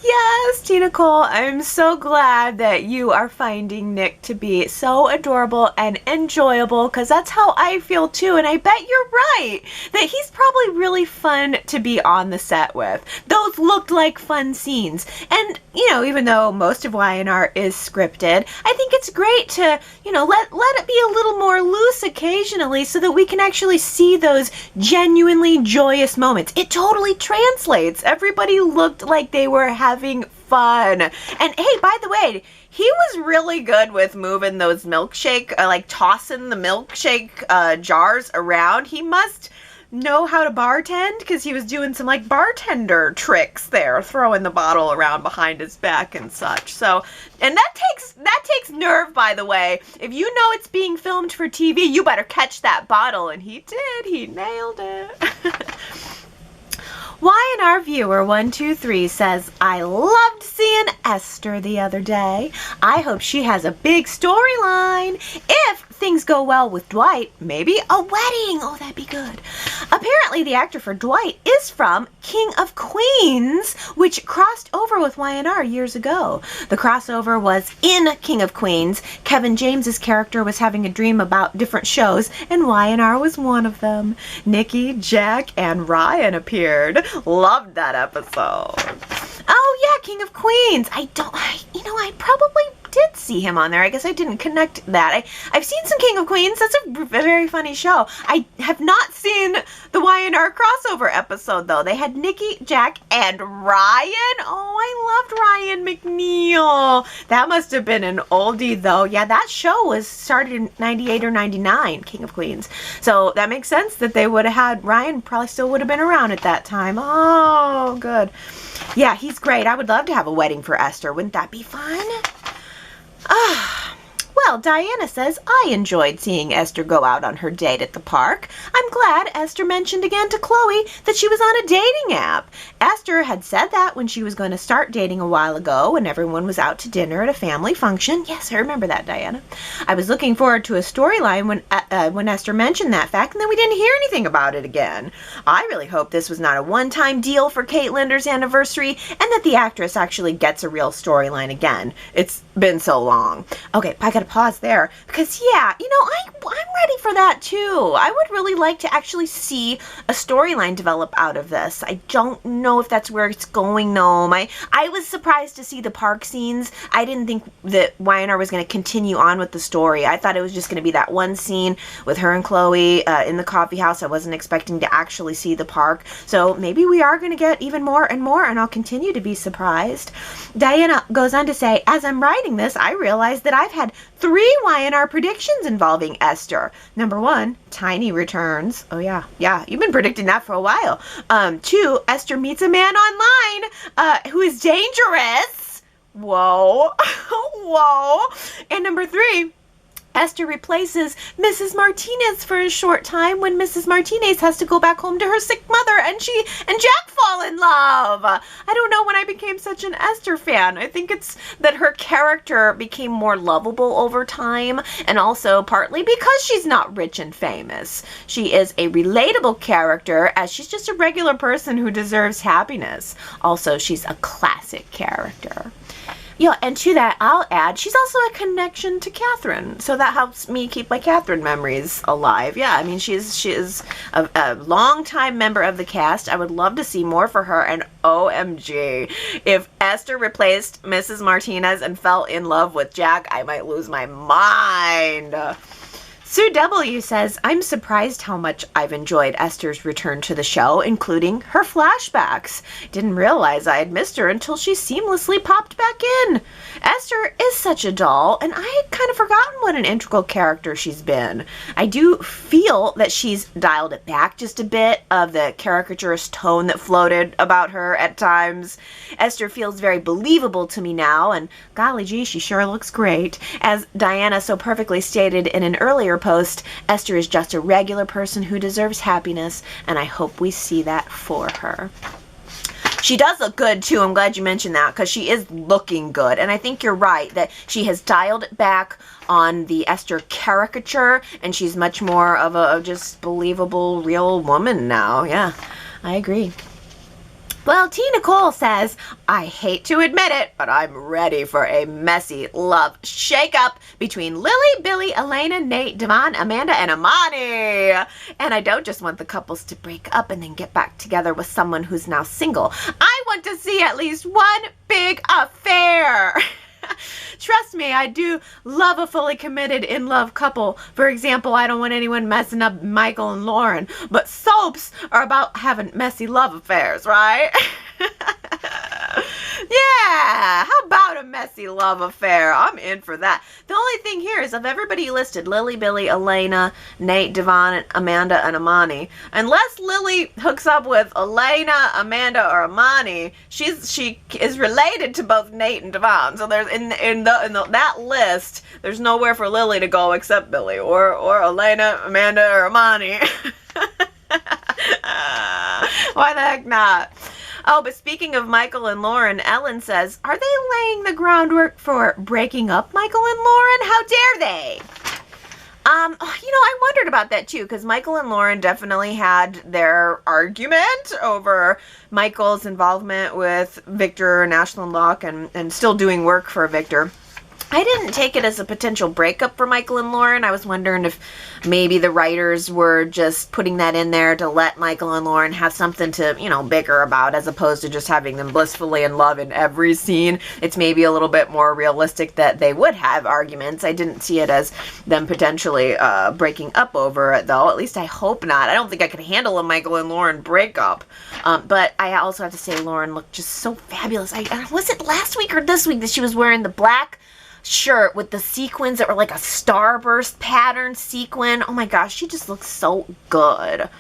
Yes, Tina Cole, I'm so glad that you are finding Nick to be so adorable and enjoyable, because that's how I feel too, and I bet you're right that he's probably really fun to be on the set with. Those looked like fun scenes, and, you know, even though most of Y&R is scripted, I think it's great to, you know, let it be a little more loose occasionally so that we can actually see those genuinely joyous moments. It totally translates. Everybody looked like they were having fun. And hey, by the way, he was really good with moving those milkshake, like tossing the milkshake jars around. He must know how to bartend, because he was doing some like bartender tricks there, throwing the bottle around behind his back and such. So, and that takes nerve, by the way. If you know it's being filmed for TV, you better catch that bottle, and he did. He nailed it. Y&R Viewer 123 says, I loved seeing Esther the other day. I hope she has a big storyline. If things go well with Dwight, maybe a wedding. Oh, that'd be good. Apparently, the actor for Dwight is from King of Queens, which crossed over with Y&R years ago. The crossover was in King of Queens. Kevin James's character was having a dream about different shows, and Y&R was one of them. Nikki, Jack, and Ryan appeared. Loved that episode. Oh yeah, King of Queens. I probably did see him on there. I guess I didn't connect that. I've seen some King of Queens. That's a very funny show. I have not seen the Y&R crossover episode, though. They had Nikki, Jack, and Ryan. Oh, I loved Ryan McNeil. That must have been an oldie, though. Yeah, that show was started in 98 or 99, King of Queens. So that makes sense that they would have had Ryan, probably still would have been around at that time. Oh, good. Yeah, he's great. I would love to have a wedding for Esther. Wouldn't that be fun? Well, Diana says, I enjoyed seeing Esther go out on her date at the park. I'm glad Esther mentioned again to Chloe that she was on a dating app. Esther had said that when she was going to start dating a while ago when everyone was out to dinner at a family function. Yes, I remember that, Diana. I was looking forward to a storyline when Esther mentioned that fact, and then we didn't hear anything about it again. I really hope this was not a one-time deal for Kate Linder's anniversary and that the actress actually gets a real storyline again. It's been so long. Okay, I gotta pause there because, yeah, you know, I'm ready for that too. I would really like to actually see a storyline develop out of this. I don't know if that's where it's going, though. I was surprised to see the park scenes. I didn't think that Y&R was going to continue on with the story. I thought it was just going to be that one scene with her and Chloe in the coffee house. I wasn't expecting to actually see the park. So maybe we are going to get even more and more, and I'll continue to be surprised. Diana goes on to say, as I'm writing this, I realized that I've had 3 Y&R predictions involving Esther. Number 1, Tiny returns. Oh, yeah. Yeah, you've been predicting that for a while. 2, Esther meets a man online who is dangerous. Whoa. Whoa. And number 3, Esther replaces Mrs. Martinez for a short time when Mrs. Martinez has to go back home to her sick mother and she and Jack fall in love. I don't know when I became such an Esther fan. I think it's that her character became more lovable over time, and also partly because she's not rich and famous. She is a relatable character as she's just a regular person who deserves happiness. Also, she's a classic character. Yeah, and to that, I'll add, she's also a connection to Catherine, so that helps me keep my Catherine memories alive. Yeah, I mean, she is a long-time member of the cast. I would love to see more for her, and OMG, if Esther replaced Mrs. Martinez and fell in love with Jack, I might lose my mind. Sue W. says, I'm surprised how much I've enjoyed Esther's return to the show, including her flashbacks. Didn't realize I had missed her until she seamlessly popped back in. Esther is such a doll, and I had kind of forgotten what an integral character she's been. I do feel that she's dialed it back just a bit of the caricaturist tone that floated about her at times. Esther feels very believable to me now, and golly gee, she sure looks great. As Diana so perfectly stated in an earlier post, Esther is just a regular person who deserves happiness, and I hope we see that for her. She does look good too. I'm glad you mentioned that because she is looking good, and I think you're right that she has dialed it back on the Esther caricature, and she's much more of a just believable real woman now. Yeah, I agree. Well, T. Nicole says, I hate to admit it, but I'm ready for a messy love shakeup between Lily, Billy, Elena, Nate, Devon, Amanda, and Amani. And I don't just want the couples to break up and then get back together with someone who's now single. I want to see at least one big affair. Trust me, I do love a fully committed in-love couple. For example, I don't want anyone messing up Michael and Lauren, but soaps are about having messy love affairs, right? Yeah, how about a messy love affair? I'm in for that. The only thing here is of everybody listed, Lily, Billy, Elena, Nate, Devon, Amanda, and Amani, unless Lily hooks up with Elena, Amanda, or Amani, she is related to both Nate and Devon. So there's in that list, there's nowhere for Lily to go except Billy or Elena, Amanda, or Amani. Why the heck not? Oh, but speaking of Michael and Lauren, Ellen says, are they laying the groundwork for breaking up Michael and Lauren? How dare they? You know, I wondered about that too, because Michael and Lauren definitely had their argument over Michael's involvement with Victor and Ashland Locke and still doing work for Victor. I didn't take it as a potential breakup for Michael and Lauren. I was wondering if maybe the writers were just putting that in there to let Michael and Lauren have something to, you know, bicker about, as opposed to just having them blissfully in love in every scene. It's maybe a little bit more realistic that they would have arguments. I didn't see it as them potentially breaking up over it, though. At least I hope not. I don't think I could handle a Michael and Lauren breakup. But I also have to say Lauren looked just so fabulous. Was it last week or this week that she was wearing the black shirt with the sequins that were like a starburst pattern sequin? Oh my gosh, she just looks so good.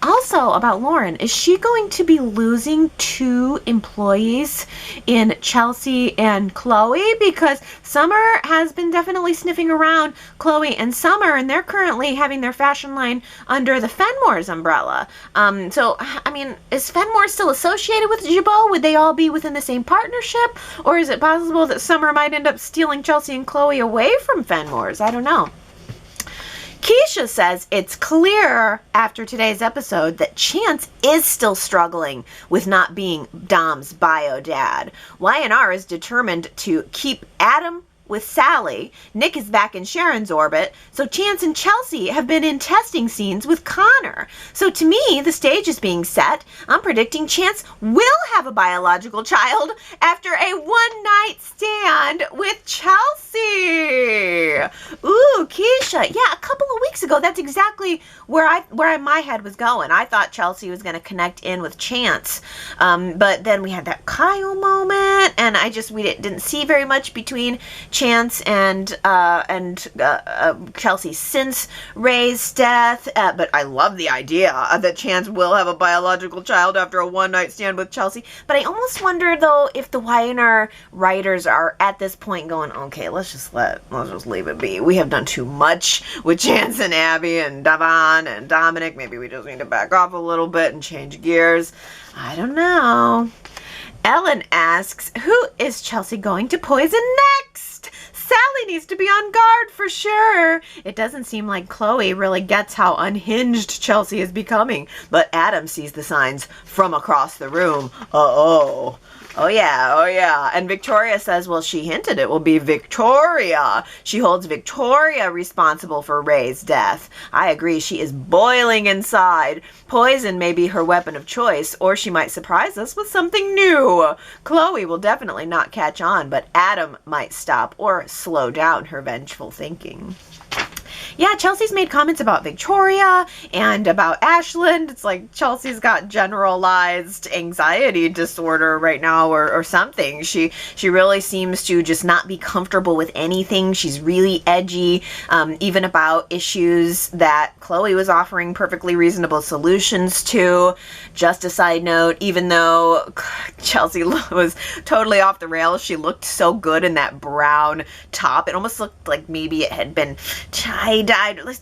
Also, also about Lauren, is she going to be losing 2 employees in Chelsea and Chloe? Because Summer has been definitely sniffing around Chloe and Summer, and they're currently having their fashion line under the Fenmore's umbrella. So, I mean, is Fenmore still associated with Jabot? Would they all be within the same partnership? Or is it possible that Summer might end up stealing Chelsea and Chloe away from Fenmore's? I don't know. Keisha says it's clear after today's episode that Chance is still struggling with not being Dom's bio dad. Y&R is determined to keep Adam with Sally. Nick is back in Sharon's orbit, so Chance and Chelsea have been in testing scenes with Connor. So to me, the stage is being set. I'm predicting Chance will have a biological child after a one-night stand with Chelsea. Ooh, Keisha. Yeah, a couple of weeks ago, that's exactly where my head was going. I thought Chelsea was going to connect in with Chance, but then we had that Kyle moment, and we didn't see very much between Chance and Chelsea since Ray's death, but I love the idea that Chance will have a biological child after a one-night stand with Chelsea. But I almost wonder, though, if the Y&R writers are at this point going, okay, let's just leave it be. We have done too much with Chance and Abby and Devon and Dominic. Maybe we just need to back off a little bit and change gears. I don't know. Ellen asks, who is Chelsea going to poison next? Sally needs to be on guard for sure. It doesn't seem like Chloe really gets how unhinged Chelsea is becoming, but Adam sees the signs from across the room. Uh-oh. Oh yeah. And Victoria says, well, she hinted it will be Victoria. She holds Victoria responsible for Ray's death. I agree, she is boiling inside. Poison may be her weapon of choice, or she might surprise us with something new. Chloe will definitely not catch on, but Adam might stop or slow down her vengeful thinking. Yeah, Chelsea's made comments about Victoria and about Ashland. It's like Chelsea's got generalized anxiety disorder right now or something. She really seems to just not be comfortable with anything. She's really edgy, even about issues that Chloe was offering perfectly reasonable solutions to. Just a side note, even though Chelsea was totally off the rails, she looked so good in that brown top. It almost looked like maybe it had been tie-dyed.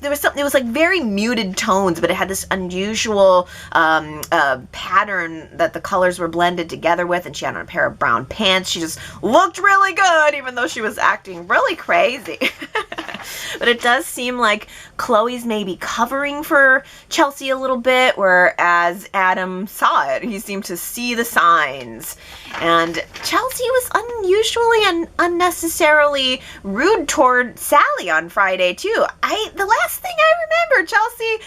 There was something, it was like very muted tones, but it had this unusual pattern that the colors were blended together with, and she had on a pair of brown pants. She just looked really good, even though she was acting really crazy. But it does seem like Chloe's maybe covering for Chelsea a little bit, whereas Adam saw it. He seemed to see the signs. And Chelsea was unusually and unnecessarily rude toward Sally on Friday, too. The last thing I remember, Chelsea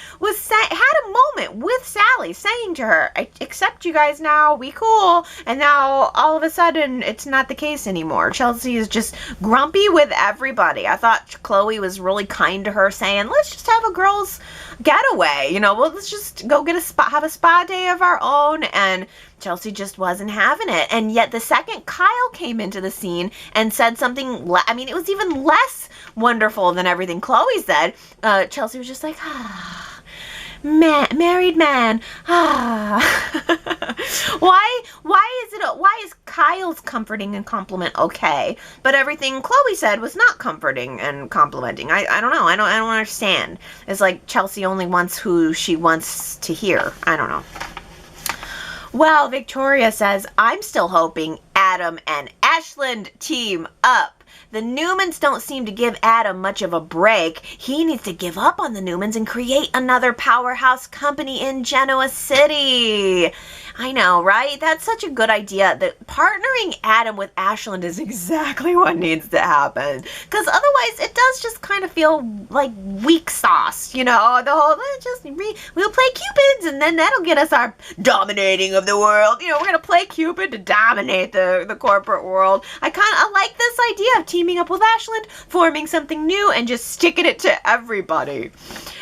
had a moment with Sally saying to her, I accept you guys now, we cool. And now, all of a sudden, it's not the case anymore. Chelsea is just grumpy with everybody. I thought Chloe was really kind to her, saying, let's just have a girls' getaway. Let's just go have a spa day of our own. And Chelsea just wasn't having it. And yet the second Kyle came into the scene and said something, it was even less wonderful than everything Chloe said. Chelsea was just like, married man. Why is Kyle's comforting and compliment okay, but everything Chloe said was not comforting and complimenting? I don't know. I don't understand. It's like Chelsea only wants who she wants to hear. I don't know. Well, Victoria says, I'm still hoping Adam and Ashland team up. The Newmans don't seem to give Adam much of a break. He needs to give up on the Newmans and create another powerhouse company in Genoa City. I know, right? That's such a good idea. That partnering Adam with Ashland is exactly what needs to happen. Because otherwise, it does just kind of feel like weak sauce, the whole, we'll play Cupids, and then that'll get us our dominating of the world. We're going to play Cupid to dominate the corporate world. I like this idea of teaming up with Ashland, forming something new, and just sticking it to everybody.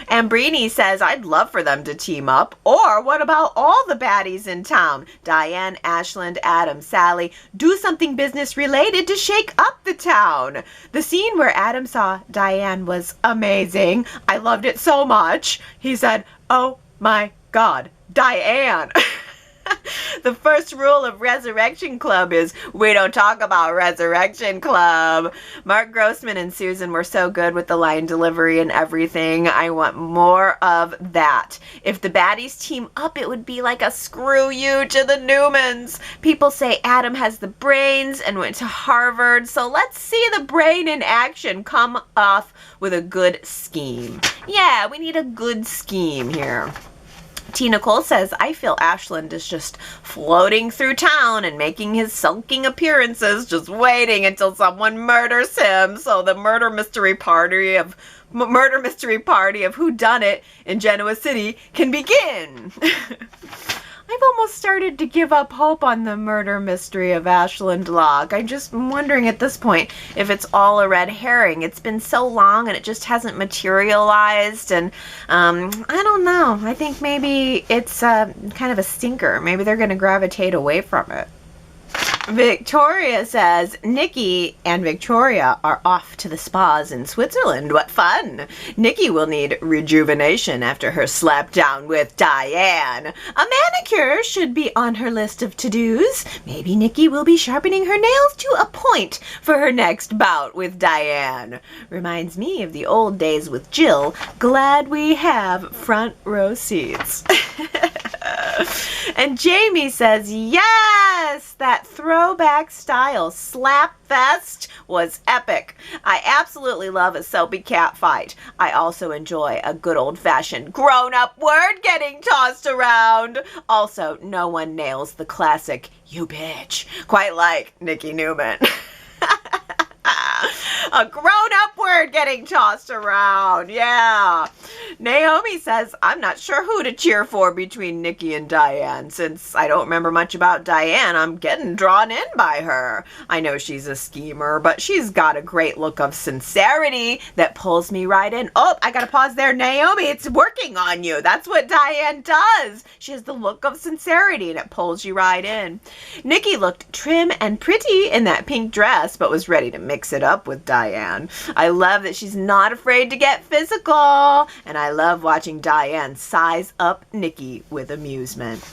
And Brini says, I'd love for them to team up. Or what about all the baddies in town? Diane, Ashland, Adam, Sally. Do something business related to shake up the town. The scene where Adam saw Diane was amazing. I loved it so much. He said, oh my God, Diane. The first rule of Resurrection Club is we don't talk about Resurrection Club. Mark Grossman and Susan were so good with the line delivery and everything. I want more of that. If the baddies team up, it would be like a screw you to the Newmans. People say Adam has the brains and went to Harvard, so let's see the brain in action come off with a good scheme. Yeah, we need a good scheme here. T. Nicole says, I feel Ashland is just floating through town and making his sulking appearances, just waiting until someone murders him. So the murder mystery party of whodunit in Genoa City can begin. I've almost started to give up hope on the murder mystery of Ashland Locke. I'm just wondering at this point if it's all a red herring. It's been so long and it just hasn't materialized, and I don't know. I think maybe it's kind of a stinker. Maybe they're going to gravitate away from it. Victoria says, Nikki and Victoria are off to the spas in Switzerland. What fun! Nikki will need rejuvenation after her slap down with Diane. A manicure should be on her list of to-dos. Maybe Nikki will be sharpening her nails to a point for her next bout with Diane. Reminds me of the old days with Jill. Glad we have front row seats. And Jamie says, yes, that throwback style slap fest was epic. I absolutely love a soapy cat fight. I also enjoy a good old-fashioned grown-up word getting tossed around. Also, no one nails the classic, you bitch, quite like Nikki Newman. A grown-up word getting tossed around. Yeah. Naomi says, I'm not sure who to cheer for between Nikki and Diane. Since I don't remember much about Diane, I'm getting drawn in by her. I know she's a schemer, but she's got a great look of sincerity that pulls me right in. Oh, I gotta pause there. Naomi, it's working on you. That's what Diane does. She has the look of sincerity and it pulls you right in. Nikki looked trim and pretty in that pink dress, but was ready to mix it up with Diane. I love that she's not afraid to get physical, and I love watching Diane size up Nikki with amusement.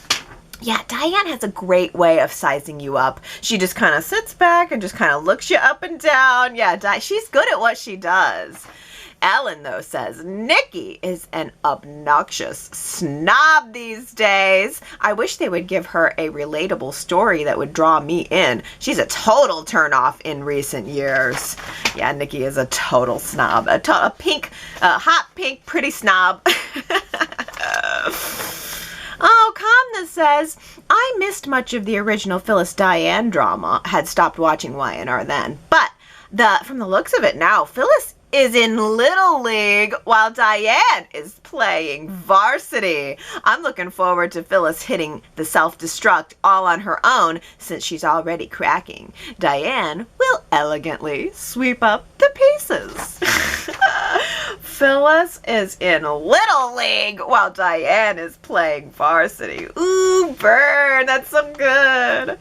Yeah, Diane has a great way of sizing you up. She just kind of sits back and just kind of looks you up and down. Yeah, she's good at what she does. Ellen, though, says, Nikki is an obnoxious snob these days. I wish they would give her a relatable story that would draw me in. She's a total turnoff in recent years. Yeah, Nikki is a total snob. A hot pink, pretty snob. Oh, Calmness says, I missed much of the original Phyllis Diane drama. Had stopped watching Y&R then. But from the looks of it now, Phyllis is in Little League while Diane is playing varsity. I'm looking forward to Phyllis hitting the self-destruct all on her own since she's already cracking. Diane will elegantly sweep up the pieces. Phyllis is in Little League while Diane is playing varsity. Ooh, burn, that's so good.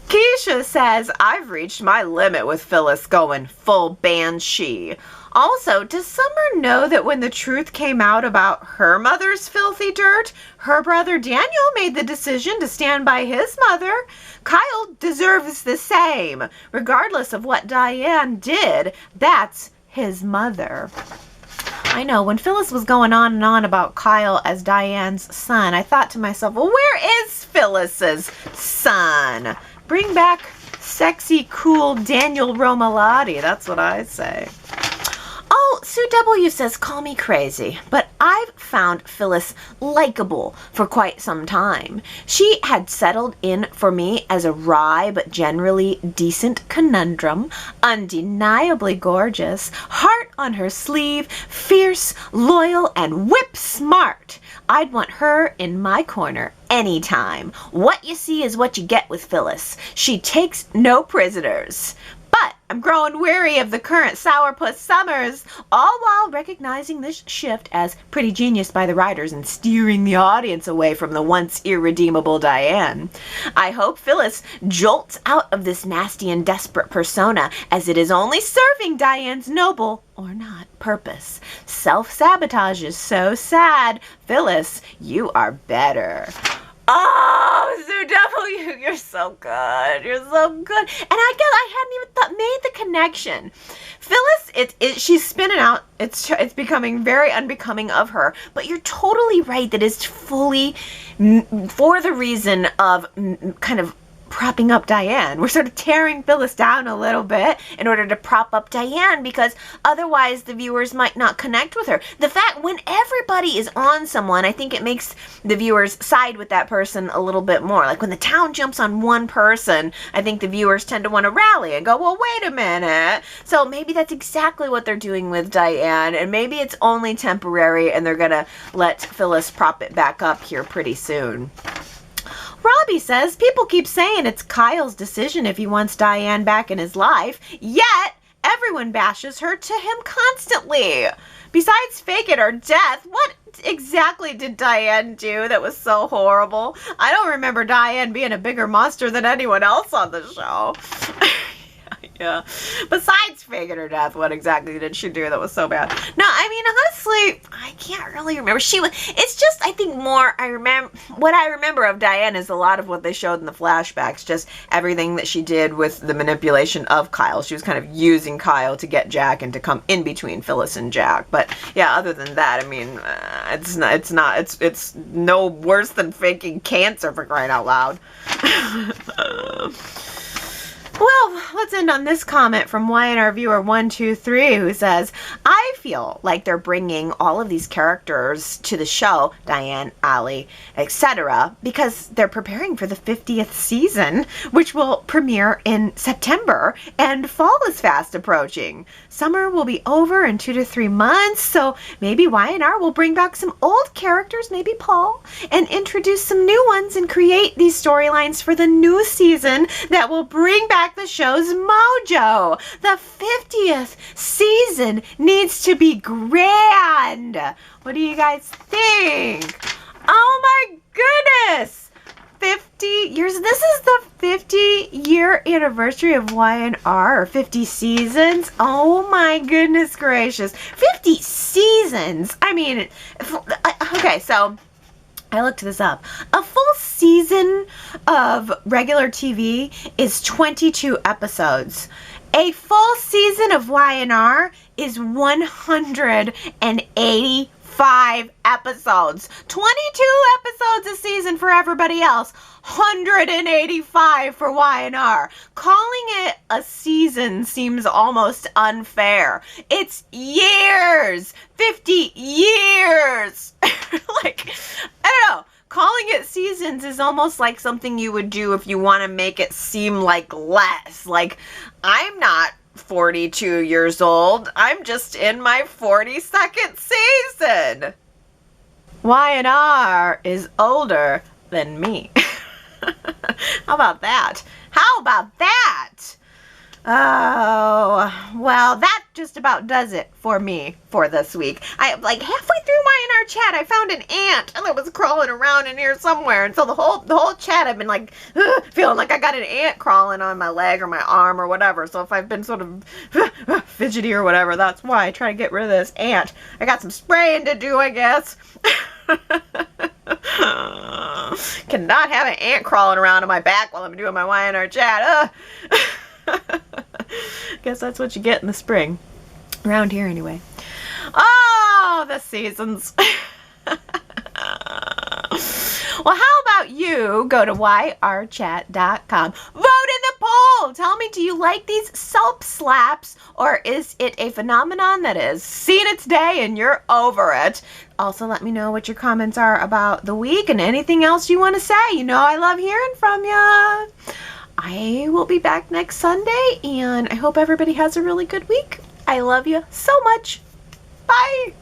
Keisha says, I've reached my limit with Phyllis going full banshee. Also, does Summer know that when the truth came out about her mother's filthy dirt, her brother Daniel made the decision to stand by his mother? Kyle deserves the same. Regardless of what Diane did, that's his mother. I know, when Phyllis was going on and on about Kyle as Diane's son, I thought to myself, well, where is Phyllis's son? Bring back sexy, cool Daniel Romalotti. That's what I say. Oh, Sue W. says, call me crazy, but I've found Phyllis likable for quite some time. She had settled in for me as a wry but generally decent conundrum, undeniably gorgeous, heart on her sleeve, fierce, loyal, and whip smart. I'd want her in my corner anytime. What you see is what you get with Phyllis. She takes no prisoners. But I'm growing weary of the current sourpuss summers, all while recognizing this shift as pretty genius by the writers and steering the audience away from the once irredeemable Diane. I hope Phyllis jolts out of this nasty and desperate persona, as it is only serving Diane's noble, or not, purpose. Self-sabotage is so sad. Phyllis, you are better. Oh, Sue W, you're so good. You're so good. And I hadn't even made the connection. Phyllis, she's spinning out. It's becoming very unbecoming of her. But you're totally right that it's fully for the reason of kind of propping up Diane. We're sort of tearing Phyllis down a little bit in order to prop up Diane, because otherwise the viewers might not connect with her. The fact when everybody is on someone, I think it makes the viewers side with that person a little bit more. Like when the town jumps on one person, I think the viewers tend to want to rally and go, well, wait a minute. So maybe that's exactly what they're doing with Diane, and maybe it's only temporary and they're gonna let Phyllis prop it back up here pretty soon. Robbie says, people keep saying it's Kyle's decision if he wants Diane back in his life, yet everyone bashes her to him constantly. Besides fake it or death, what exactly did Diane do that was so horrible? I don't remember Diane being a bigger monster than anyone else on the show. Yeah. Besides fake it or death, what exactly did she do that was so bad? No, I mean, honestly, I can't really remember. It's just, I think what I remember of Diane is a lot of what they showed in the flashbacks, just everything that she did with the manipulation of Kyle. She was kind of using Kyle to get Jack and to come in between Phyllis and Jack. But yeah, other than that, I mean, it's no worse than faking cancer, for crying out loud. Well, let's end on this comment from Y&R viewer 123, who says, I feel like they're bringing all of these characters to the show, Diane, Allie, etc., because they're preparing for the 50th season, which will premiere in September, and fall is fast approaching. Summer will be over in 2 to 3 months, so maybe Y&R will bring back some old characters, maybe Paul, and introduce some new ones and create these storylines for the new season that will bring back the show's mojo. The 50th season needs to be grand. What do you guys think? Oh my goodness! 50 years. This is the 50-year anniversary of Y&R, or 50 seasons. Oh my goodness gracious. 50 seasons. I mean, okay, so I looked this up. A full season of regular TV is 22 episodes. A full season of Y&R is 185 episodes. 22 episodes a season for everybody else. 185 for Y&R. Calling it a season seems almost unfair. It's years. 50 years. Like, I don't know. Calling it seasons is almost like something you would do if you want to make it seem like less. Like, I'm not 42 years old. I'm just in my 42nd season. Y&R is older than me. How about that? How about that? Oh, well, that just about does it for me for this week. Like halfway through Y&R Chat, I found an ant and it was crawling around in here somewhere. And so the whole chat, I've been like feeling like I got an ant crawling on my leg or my arm or whatever. So if I've been sort of fidgety or whatever, that's why I try to get rid of this ant. I got some spraying to do, I guess. Cannot have an ant crawling around on my back while I'm doing my Y&R Chat. Guess that's what you get in the spring. Around here anyway. Oh, the seasons. Well, how about you go to yrchat.com. Vote in the poll. Tell me, do you like these soap slaps, or is it a phenomenon that has seen its day and you're over it? Also, let me know what your comments are about the week and anything else you want to say. You know I love hearing from ya. I will be back next Sunday, and I hope everybody has a really good week. I love you so much. Bye.